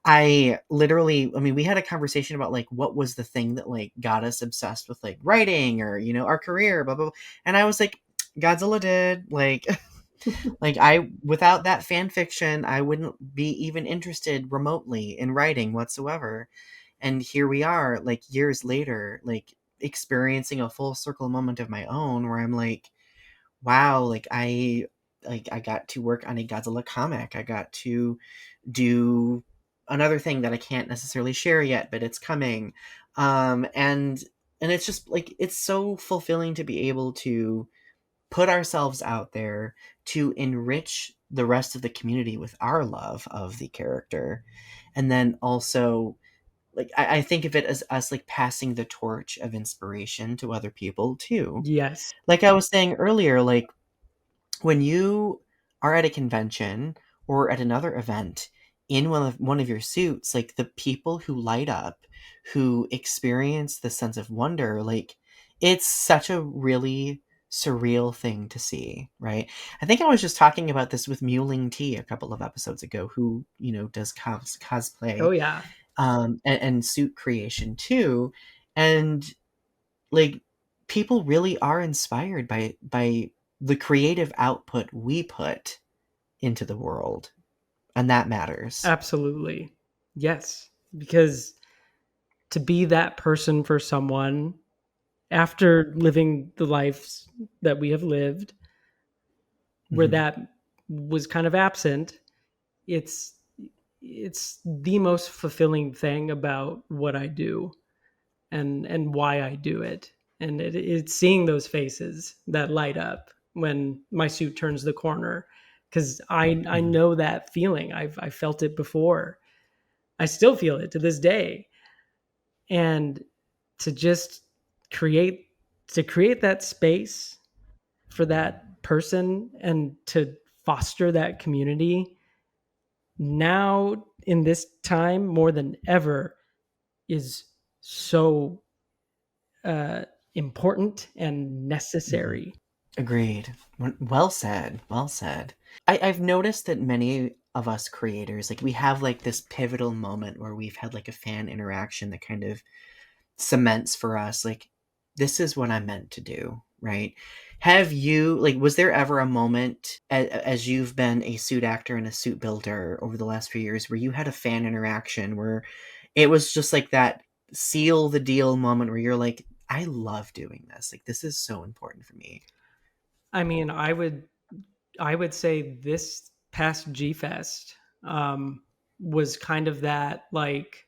I mean, we had a conversation about like what was the thing that like got us obsessed with like writing or our career, blah blah, blah. And I was like, Godzilla did, like. Like I without that fan fiction, I wouldn't be even interested remotely in writing whatsoever. And here we are, like years later, like experiencing a full circle moment of my own where I'm like, wow, like I got to work on a Godzilla comic. I got to do another thing that I can't necessarily share yet, but it's coming. And it's just like it's so fulfilling to be able to put ourselves out there to enrich the rest of the community with our love of the character. And then also, like, I think of it as us like passing the torch of inspiration to other people too. Yes. Like I was saying earlier, like when you are at a convention or at another event in one of your suits, like the people who light up, who experience the sense of wonder, like it's such a really surreal thing to see, right? I think I was just talking about this with Muling T a couple of episodes ago, who does Oh cosplay, yeah, and suit creation too, and like people really are inspired by the creative output we put into the world, and that matters. absolutely. Yes, because to be that person for someone after living the lives that we have lived where Hmm. that was kind of absent, it's it's the most fulfilling thing about what I do and why I do it. And it's seeing those faces that light up when my suit turns the corner, because I Hmm. know that feeling. I felt it before. I still feel it to this day. And to just create create that space for that person and to foster that community now in this time more than ever is so uh, important and Hmm. necessary. Agreed. Well said. Well said. I've noticed that many of us creators, like we have like this pivotal moment where we've had like a fan interaction that kind of cements for us, like, this is what I'm meant to do, right? Have you, like, was there ever a moment as you've been a suit actor and a suit builder over the last few years where you had a fan interaction where it was just like that seal the deal moment where you're like, I love doing this, like this is so important for me? I mean, I would say this past G Fest was kind of that like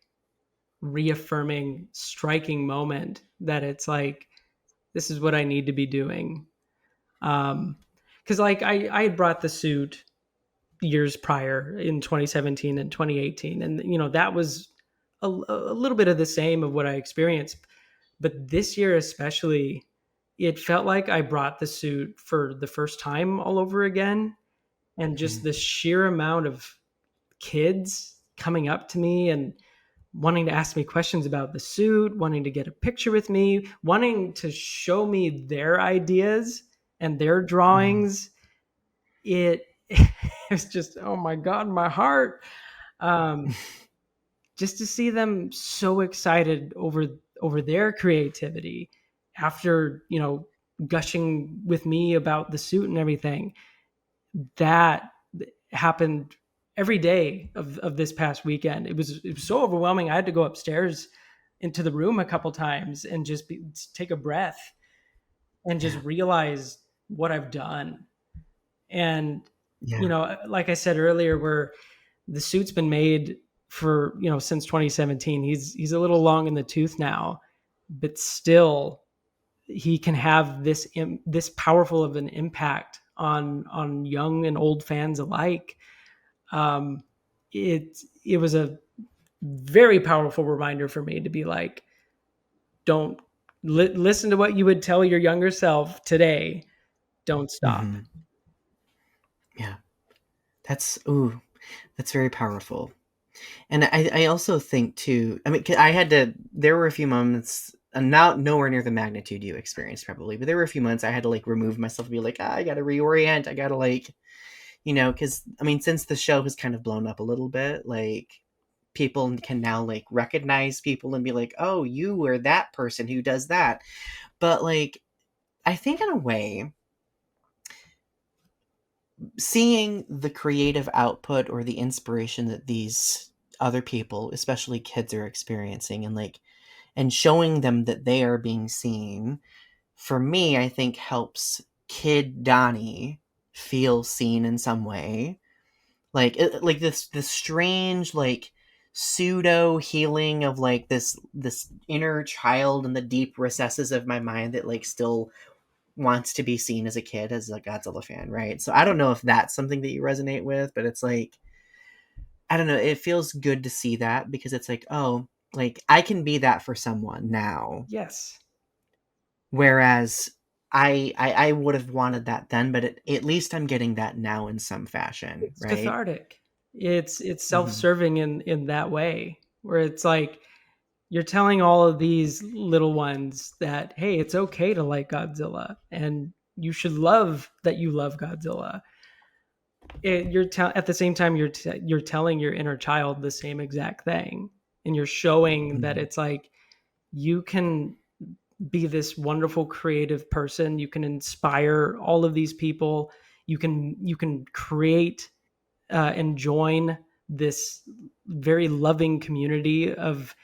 reaffirming, striking moment that it's like this is what I need to be doing. Because like I had brought the suit years prior in 2017 and 2018, and that was a little bit of the same of what I experienced. But this year especially, it felt like I brought the suit for the first time all over again, and just Mhm. the sheer amount of kids coming up to me and wanting to ask me questions about the suit, wanting to get a picture with me, wanting to show me their ideas and their Mhm. drawings. It it's just, oh my god, my heart. Um, just to see them so excited over their creativity after gushing with me about the suit and everything, that happened every day of this past weekend. It was so overwhelming. I had to go upstairs into the room a couple times and just take a breath and just Yeah. realize what I've done. And Yeah. like I said earlier, where the suit's been made for since 2017. He's a little long in the tooth now, but still he can have this powerful of an impact on young and old fans alike. um, it was a very powerful reminder for me to be like, don't listen to what you would tell your younger self today. Don't stop. Hmm. Yeah. That's very powerful. And I also think too, I mean, I had to, there were a few moments, and not nowhere near the magnitude you experienced probably, but there were a few months I had to like remove myself and be like, I gotta reorient. I gotta like, because I mean, since the show has kind of blown up a little bit, like people can now like recognize people and be like, oh, you were that person who does that. But like, I think in a way, seeing the creative output or the inspiration that these other people, especially kids, are experiencing, and like, and showing them that they are being seen, for me, I think helps kid Donnie feel seen in some way. Like this strange like pseudo healing of like this inner child in the deep recesses of my mind that like still wants to be seen as a kid, as a Godzilla fan, right? So I don't know if that's something that you resonate with, but it's like, I don't know, it feels good to see that because it's like, oh, like I can be that for someone now. Yes, Whereas I would have wanted that then, but at least I'm getting that now in some fashion, it's right? cathartic. It's Hmm. self-serving in that way, where it's like you're telling all of these little ones that, hey, it's okay to like Godzilla, and you should love that you love Godzilla. At the same time you're telling your inner child the same exact thing, and you're showing that Hmm. it's like you can be this wonderful creative person. You can inspire all of these people. You can create and join this very loving community of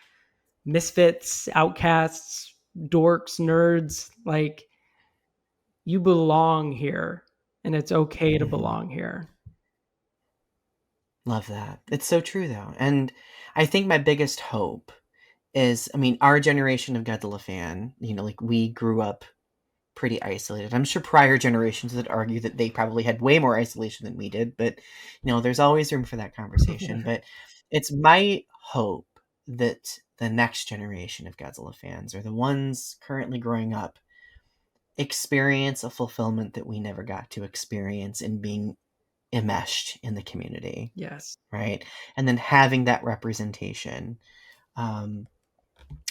misfits, outcasts, dorks, nerds. Like, you belong here, and it's okay to Hmm. belong here. Love that. It's so true, though. And I think my biggest hope is, I mean, our generation of Godzilla fan, like we grew up pretty isolated. I'm sure prior generations would argue that they probably had way more isolation than we did, but there's always room for that conversation. But it's my hope that the next generation of Godzilla fans, or the ones currently growing up, experience a fulfillment that we never got to experience in being enmeshed in the community, Yes. right? And then having that representation. Um,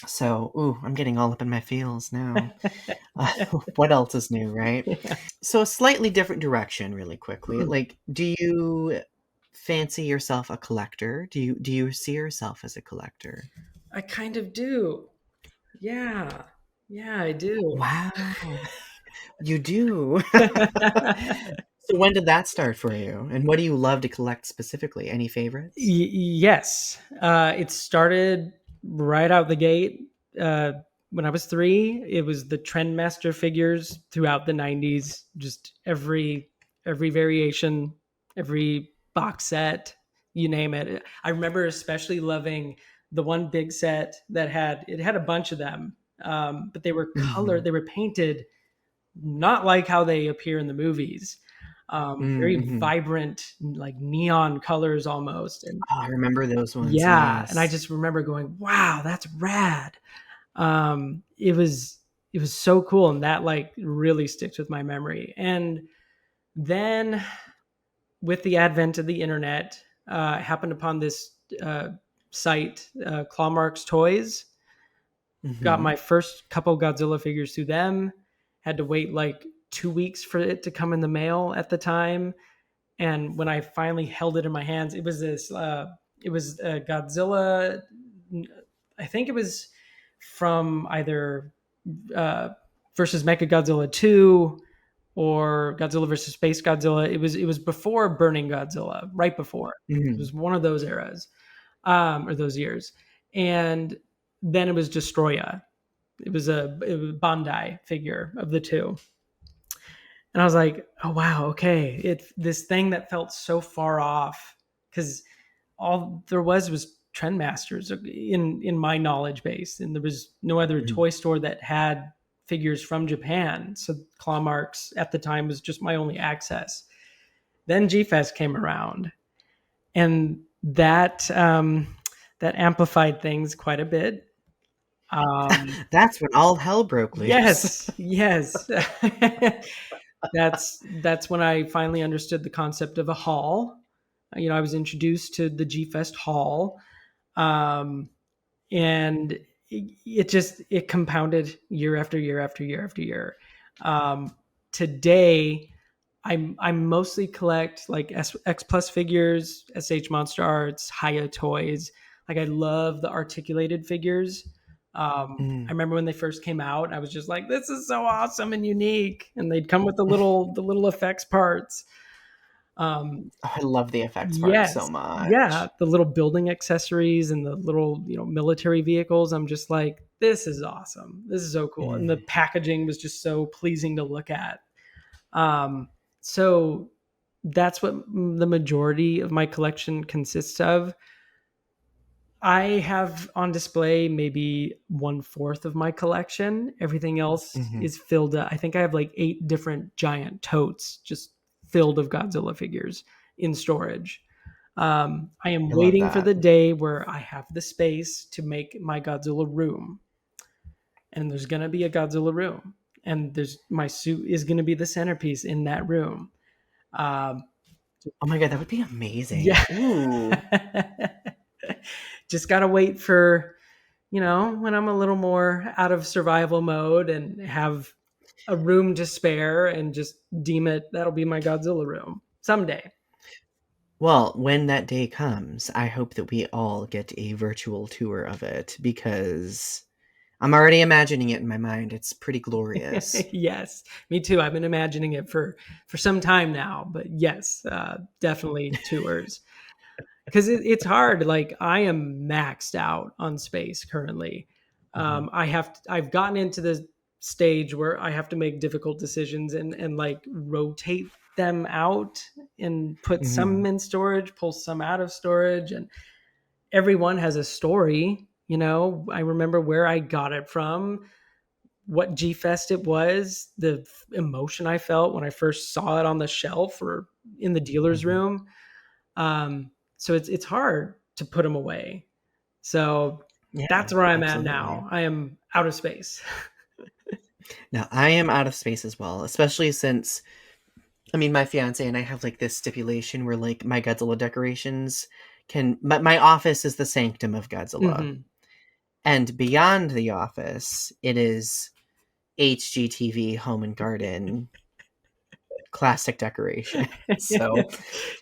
so, ooh, I'm getting all up in my feels now. What else is new, right? Yeah. So a slightly different direction really quickly. Like, do you fancy yourself a collector? Do you see yourself as a collector? I kind of do. Yeah. Yeah, I do. Wow. You do. So when did that start for you? And what do you love to collect specifically? Any favorites? Yes. It started right out the gate. Uh, when I was 3, it was the Trendmaster figures throughout the 90s. Just every variation, every box set, you name it. I remember especially loving the one big set that had a bunch of them, but they were colored. Mhm. They were painted not like how they appear in the movies. Very Mhm. vibrant, like neon colors almost. And Oh, I remember those ones, yeah, and I yes. just remember going, "Wow, that's rad." It was so cool, and that like really sticks with my memory. And then with the advent of the internet, I happened upon this site, Clawmark's Toys. Got Mhm. my first couple Godzilla figures through them. Had to wait like 2 weeks for it to come in the mail at the time. And when I finally held it in my hands, it was this. It was Godzilla. I think it was from either uh, versus Mechagodzilla 2 or Godzilla versus Space Godzilla. It was before Burning Godzilla, right before. It Mhm. was one of those eras, or those years, and then it was Destroya. It was a Bandai figure of the two, and I was like, oh wow, okay, this thing that felt so far off, because all there was Trendmasters in my knowledge base, and there was no other Mhm. toy store that had figures from Japan. So Clawmarks at the time was just my only access. Then G-Fest came around, and that amplified things quite a bit. That's when all hell broke loose. Yes, yes. That's when I finally understood the concept of a hall. I was introduced to the G Fest hall, um, and it compounded year after year after year after year. Um, Today, I mostly collect like X Plus figures, SH Monster Arts, Haya toys. Like, I love the articulated figures. I Mm. remember when they first came out, I was just like, "This is so awesome and unique!" And they'd come with the little effects parts. Um, Oh, I love the effects part so yes, yeah, much. the little building accessories and the little military vehicles. I'm just like, "This is awesome! This is so cool!" And the Mm. packaging was just so pleasing to look at. Um, so that's what the majority of my collection consists of. I have on display maybe 1/4 of my collection. Everything else Mhm. is filled up. I think I have like 8 different giant totes just filled of Godzilla figures in storage. I am I love waiting for that. the day where I have the space to make my Godzilla room, and there's gonna be a Godzilla room, and there's my suit is gonna be the centerpiece in that room. Um, Oh my god, that would be amazing. Yeah. Ooh. Just gotta wait for, when I'm a little more out of survival mode and have a room to spare and just deem it that'll be my Godzilla room someday. Well, when that day comes, I hope that we all get a virtual tour of it because I'm already imagining it in my mind. It's pretty glorious. Yes, me too. I've been imagining it for some time now, but yes, definitely tours because it's hard. Like I am maxed out on space currently. Mhm. I've gotten into the stage where I have to make difficult decisions and like rotate them out and put some Mhm. in storage, pull some out of storage, and everyone has a story. I remember where I got it from, what G Fest it was, the emotion I felt when I first saw it on the shelf or in the dealer's Mhm. room. So it's hard to put them away. So Yeah, that's where I'm at absolutely. now. I am out of space. Now, I am out of space as well, especially since I mean, my fiance and I have like this stipulation where like my Godzilla decorations my office is the sanctum of Godzilla. Hmm. And beyond the office, it is HGTV home and garden classic decoration. So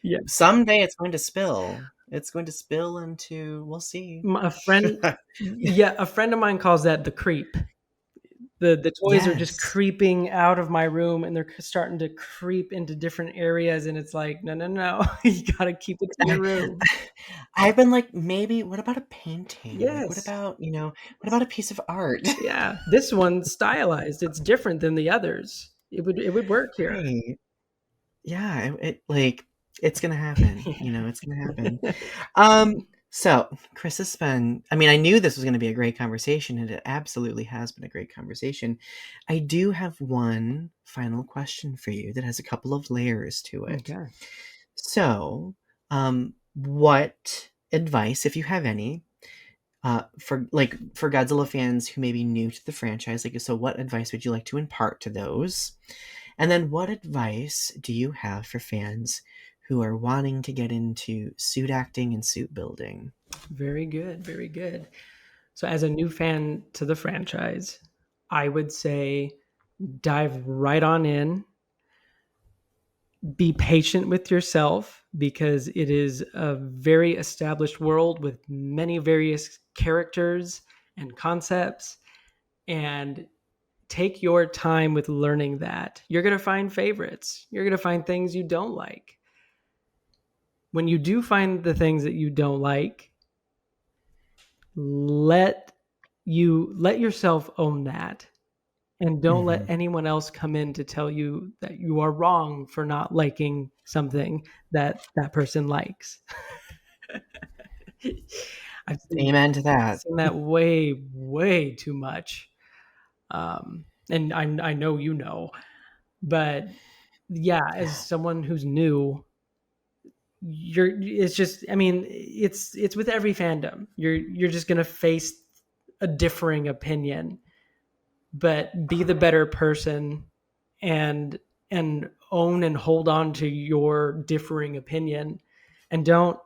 Yeah, someday it's going to spill. It's going to spill into we'll see. a friend. Yeah, a friend of mine calls that the creep. The toys are just Yes. creeping out of my room and they're starting to creep into different areas, and it's like, no, no, no, you got to keep it to your I, room. I've been like, maybe what about a painting? Like, what Yes. about, what about a piece of art? Yeah, this one's stylized. It's different than the others. It would work here. Right. Yeah, like it's gonna happen. It's gonna happen. So Chris has been. I mean, I knew this was gonna be a great conversation, and it absolutely has been a great conversation. I do have one final question for you that has a couple of layers to it. Okay. So, what advice, if you have any, for Godzilla fans who may be new to the franchise, like so, what advice would you like to impart to those? And then what advice do you have for fans who are wanting to get into suit acting and suit building? Very good. Very good. So, as a new fan to the franchise, I would say dive right on in. Be patient with yourself because it is a very established world with many various characters and concepts. And take your time with learning that. You're going to find favorites, you're going to find things you don't like. When you do find the things that you don't like, let let yourself own that, and don't let Mhm. anyone else come in to tell you that you are wrong for not liking something that that person likes. I've Amen to that. seen that way too much. And I know but yeah, as someone who's new, it's just, I mean, it's with every fandom. You're just gonna face a differing opinion, but be the better person and own and hold on to your differing opinion, and don't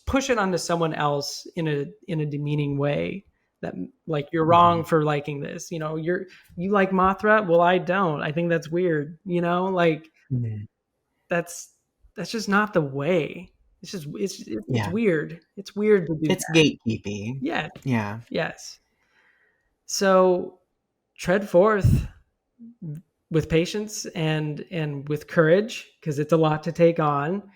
push it onto someone else in a demeaning way, that like you're wrong Mhm. for liking this. You like Mothra, well I don't. I think that's weird. Like Mhm. that's just not the way. It's Yeah. weird. It's weird to do It's that. gatekeeping. Yeah. Yeah. Yes. So tread forth with patience and with courage, because it's a lot to take on,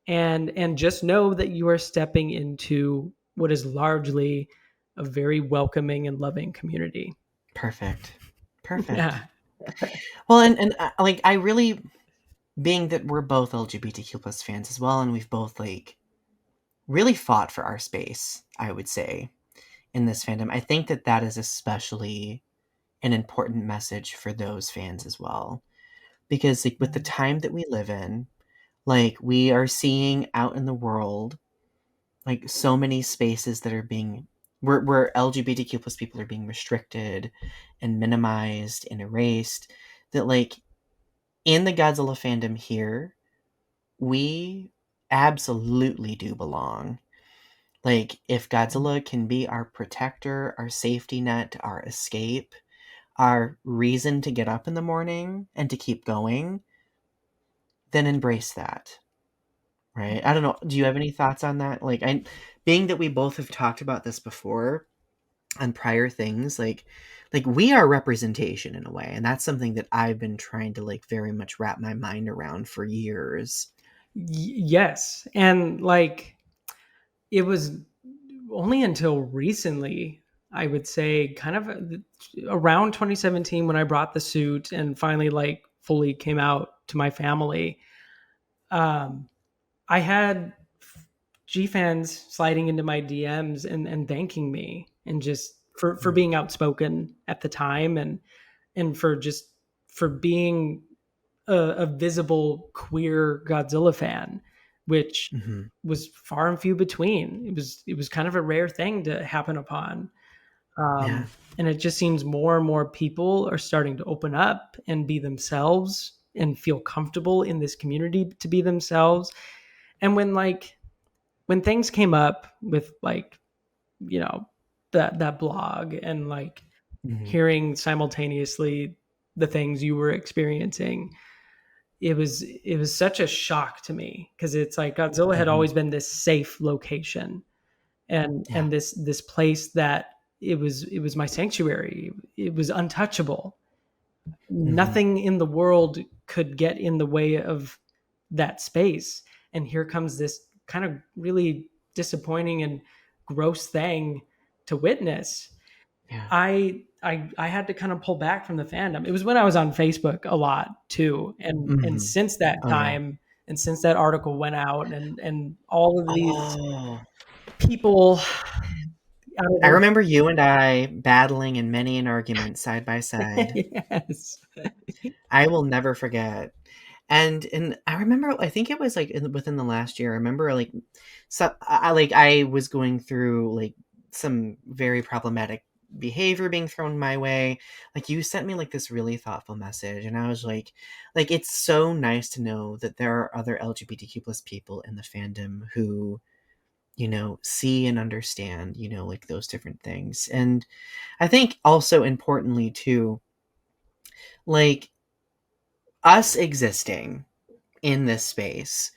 and just know that you are stepping into what is largely a very welcoming and loving community. Perfect. Perfect. Yeah. Well, and like I really being that we're both LGBTQ plus fans as well, and we've both like really fought for our space, I would say, in this fandom. I think that that is especially an important message for those fans as well, because like with the time that we live in, like we are seeing out in the world like so many spaces that are being where LGBTQ plus people are being restricted and minimized and erased, that like in the Godzilla fandom here, we absolutely do belong. Like, if Godzilla can be our protector, our safety net, our escape, our reason to get up in the morning and to keep going, then embrace that. Right? I don't know. Do you have any thoughts on that? Like, being that we both have talked about this before on prior things, like we are representation in a way, and that's something that I've been trying to like very much wrap my mind around for years. Yes. And like it was only until recently, I would say, kind of around 2017 when I brought the suit and finally like fully came out to my family. Um, I had G fans sliding into my DMs and thanking me and just for Mm, being outspoken at the time and for just for being a visible queer Godzilla fan, which mhm. was far and few between. It was kind of a rare thing to happen upon. Yeah. And it just seems more and more people are starting to open up and be themselves and feel comfortable in this community to be themselves. And when things came up with like, you know, that blog and like Mhm, hearing simultaneously the things you were experiencing, it was such a shock to me because it's like Godzilla had mhm. always been this safe location Yeah. and this place that it was my sanctuary. It was untouchable. Mhm. Nothing in the world could get in the way of that space. And here comes this kind of really disappointing and gross thing to witness. Yeah. I had to kind of pull back from the fandom. It was when I was on Facebook a lot too, and Mhm. since that Oh, yeah. time, and since that article went out, and all of these Oh. people out I of remember you and I battling in many an argument side by their side. yes, I will never forget. And I remember, I think it was like within the last year. I remember like so I was going through like some very problematic behavior being thrown my way. Like you sent me like this really thoughtful message, and I was like it's so nice to know that there are other LGBTQ plus people in the fandom who see and understand like those different things. And I think also importantly too, like us existing in this space,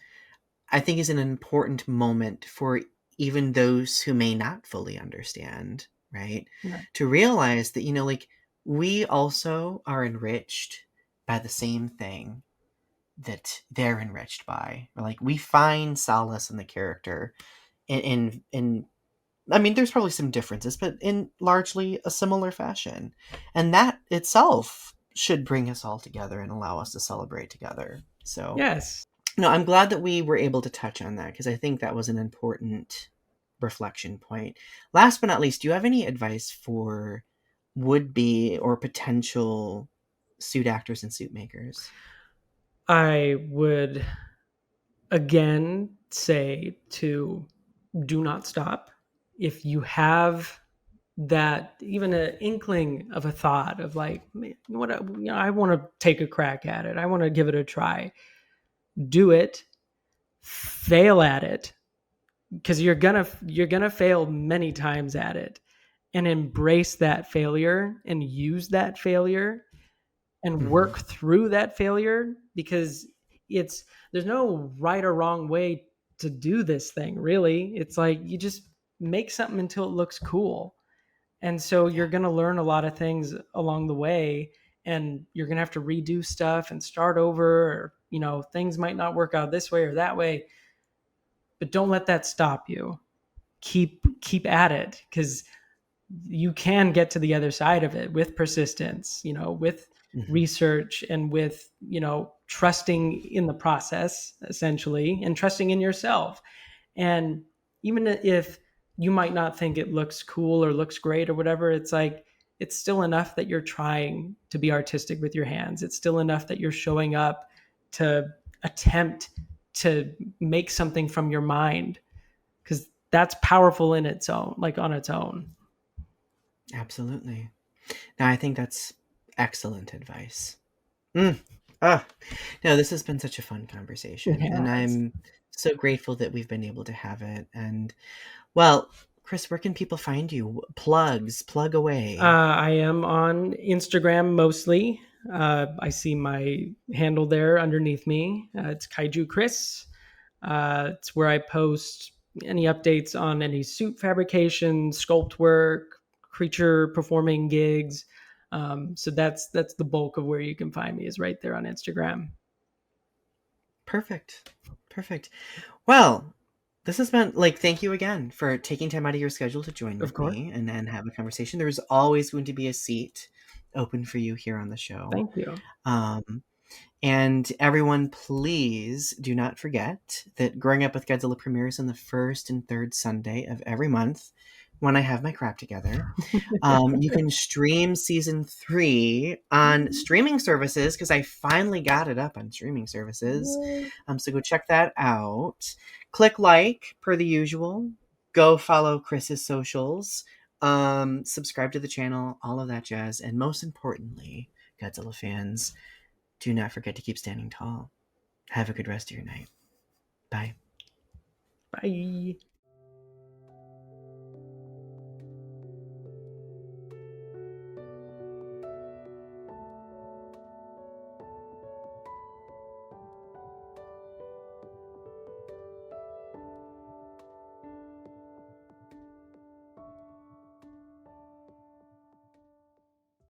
I think is an important moment for even those who may not fully understand, right? right. To realize that, like we also are enriched by the same thing that they're enriched by. Or like we find solace in the character in I mean, there's probably some differences, but in largely a similar fashion. And that itself should bring us all together and allow us to celebrate together. So, Yes, no, I'm glad that we were able to touch on that because I think that was an important reflection point. Last but not least, do you have any advice for would be or potential suit actors and suit makers? I would again say to do not stop. If you have that even an inkling of a thought of like, what I want to take a crack at it. I want to give it a try. Do it. Fail at it because you're gonna fail many times at it, and embrace that failure and use that failure and Hmm. work through that failure because it's there's no right or wrong way to do this thing really. It's like you just make something until it looks cool. And so you're Yeah. going to learn a lot of things along the way and you're going to have to redo stuff and start over or things might not work out this way or that way, but don't let that stop you. Keep at it cuz you can get to the other side of it with persistence, with Hmm. research and with, trusting in the process essentially and trusting in yourself. And even if you might not think it looks cool or looks great or whatever, it's like it's still enough that you're trying to be artistic with your hands. It's still enough that you're showing up to attempt to make something from your mind because that's powerful in its own, like on its own. Absolutely. Now, I think that's excellent advice. Mm. Ah, no, this has been such a fun It conversation, and has. I'm so grateful that we've been able to have it. And well, Chris, where can people find you? Plugs, plug away. I am on Instagram mostly. I see my handle there underneath me. It's KaijuKrys. It's where I post any updates on any suit fabrication, sculpt work, creature performing gigs. So that's the bulk of where you can find me is right there on Instagram. Perfect. Perfect. Well, this has been like, thank you again for taking time out of your schedule to join Of with course. me and have a conversation. There's always going to be a seat open for you here on the show. Thank you. Um, And everyone, please do not forget that Growing Up with Godzilla premieres on the first and third Sunday of every month when I have my crap together. You can stream season 3 on streaming services because I finally got it up on streaming services. Yay. So go check that out. Click like per the usual. Go follow Chris's socials. Subscribe to the channel, all of that jazz. And most importantly, Godzilla fans, do not forget to keep standing tall. Have a good rest of your night. Bye. Bye.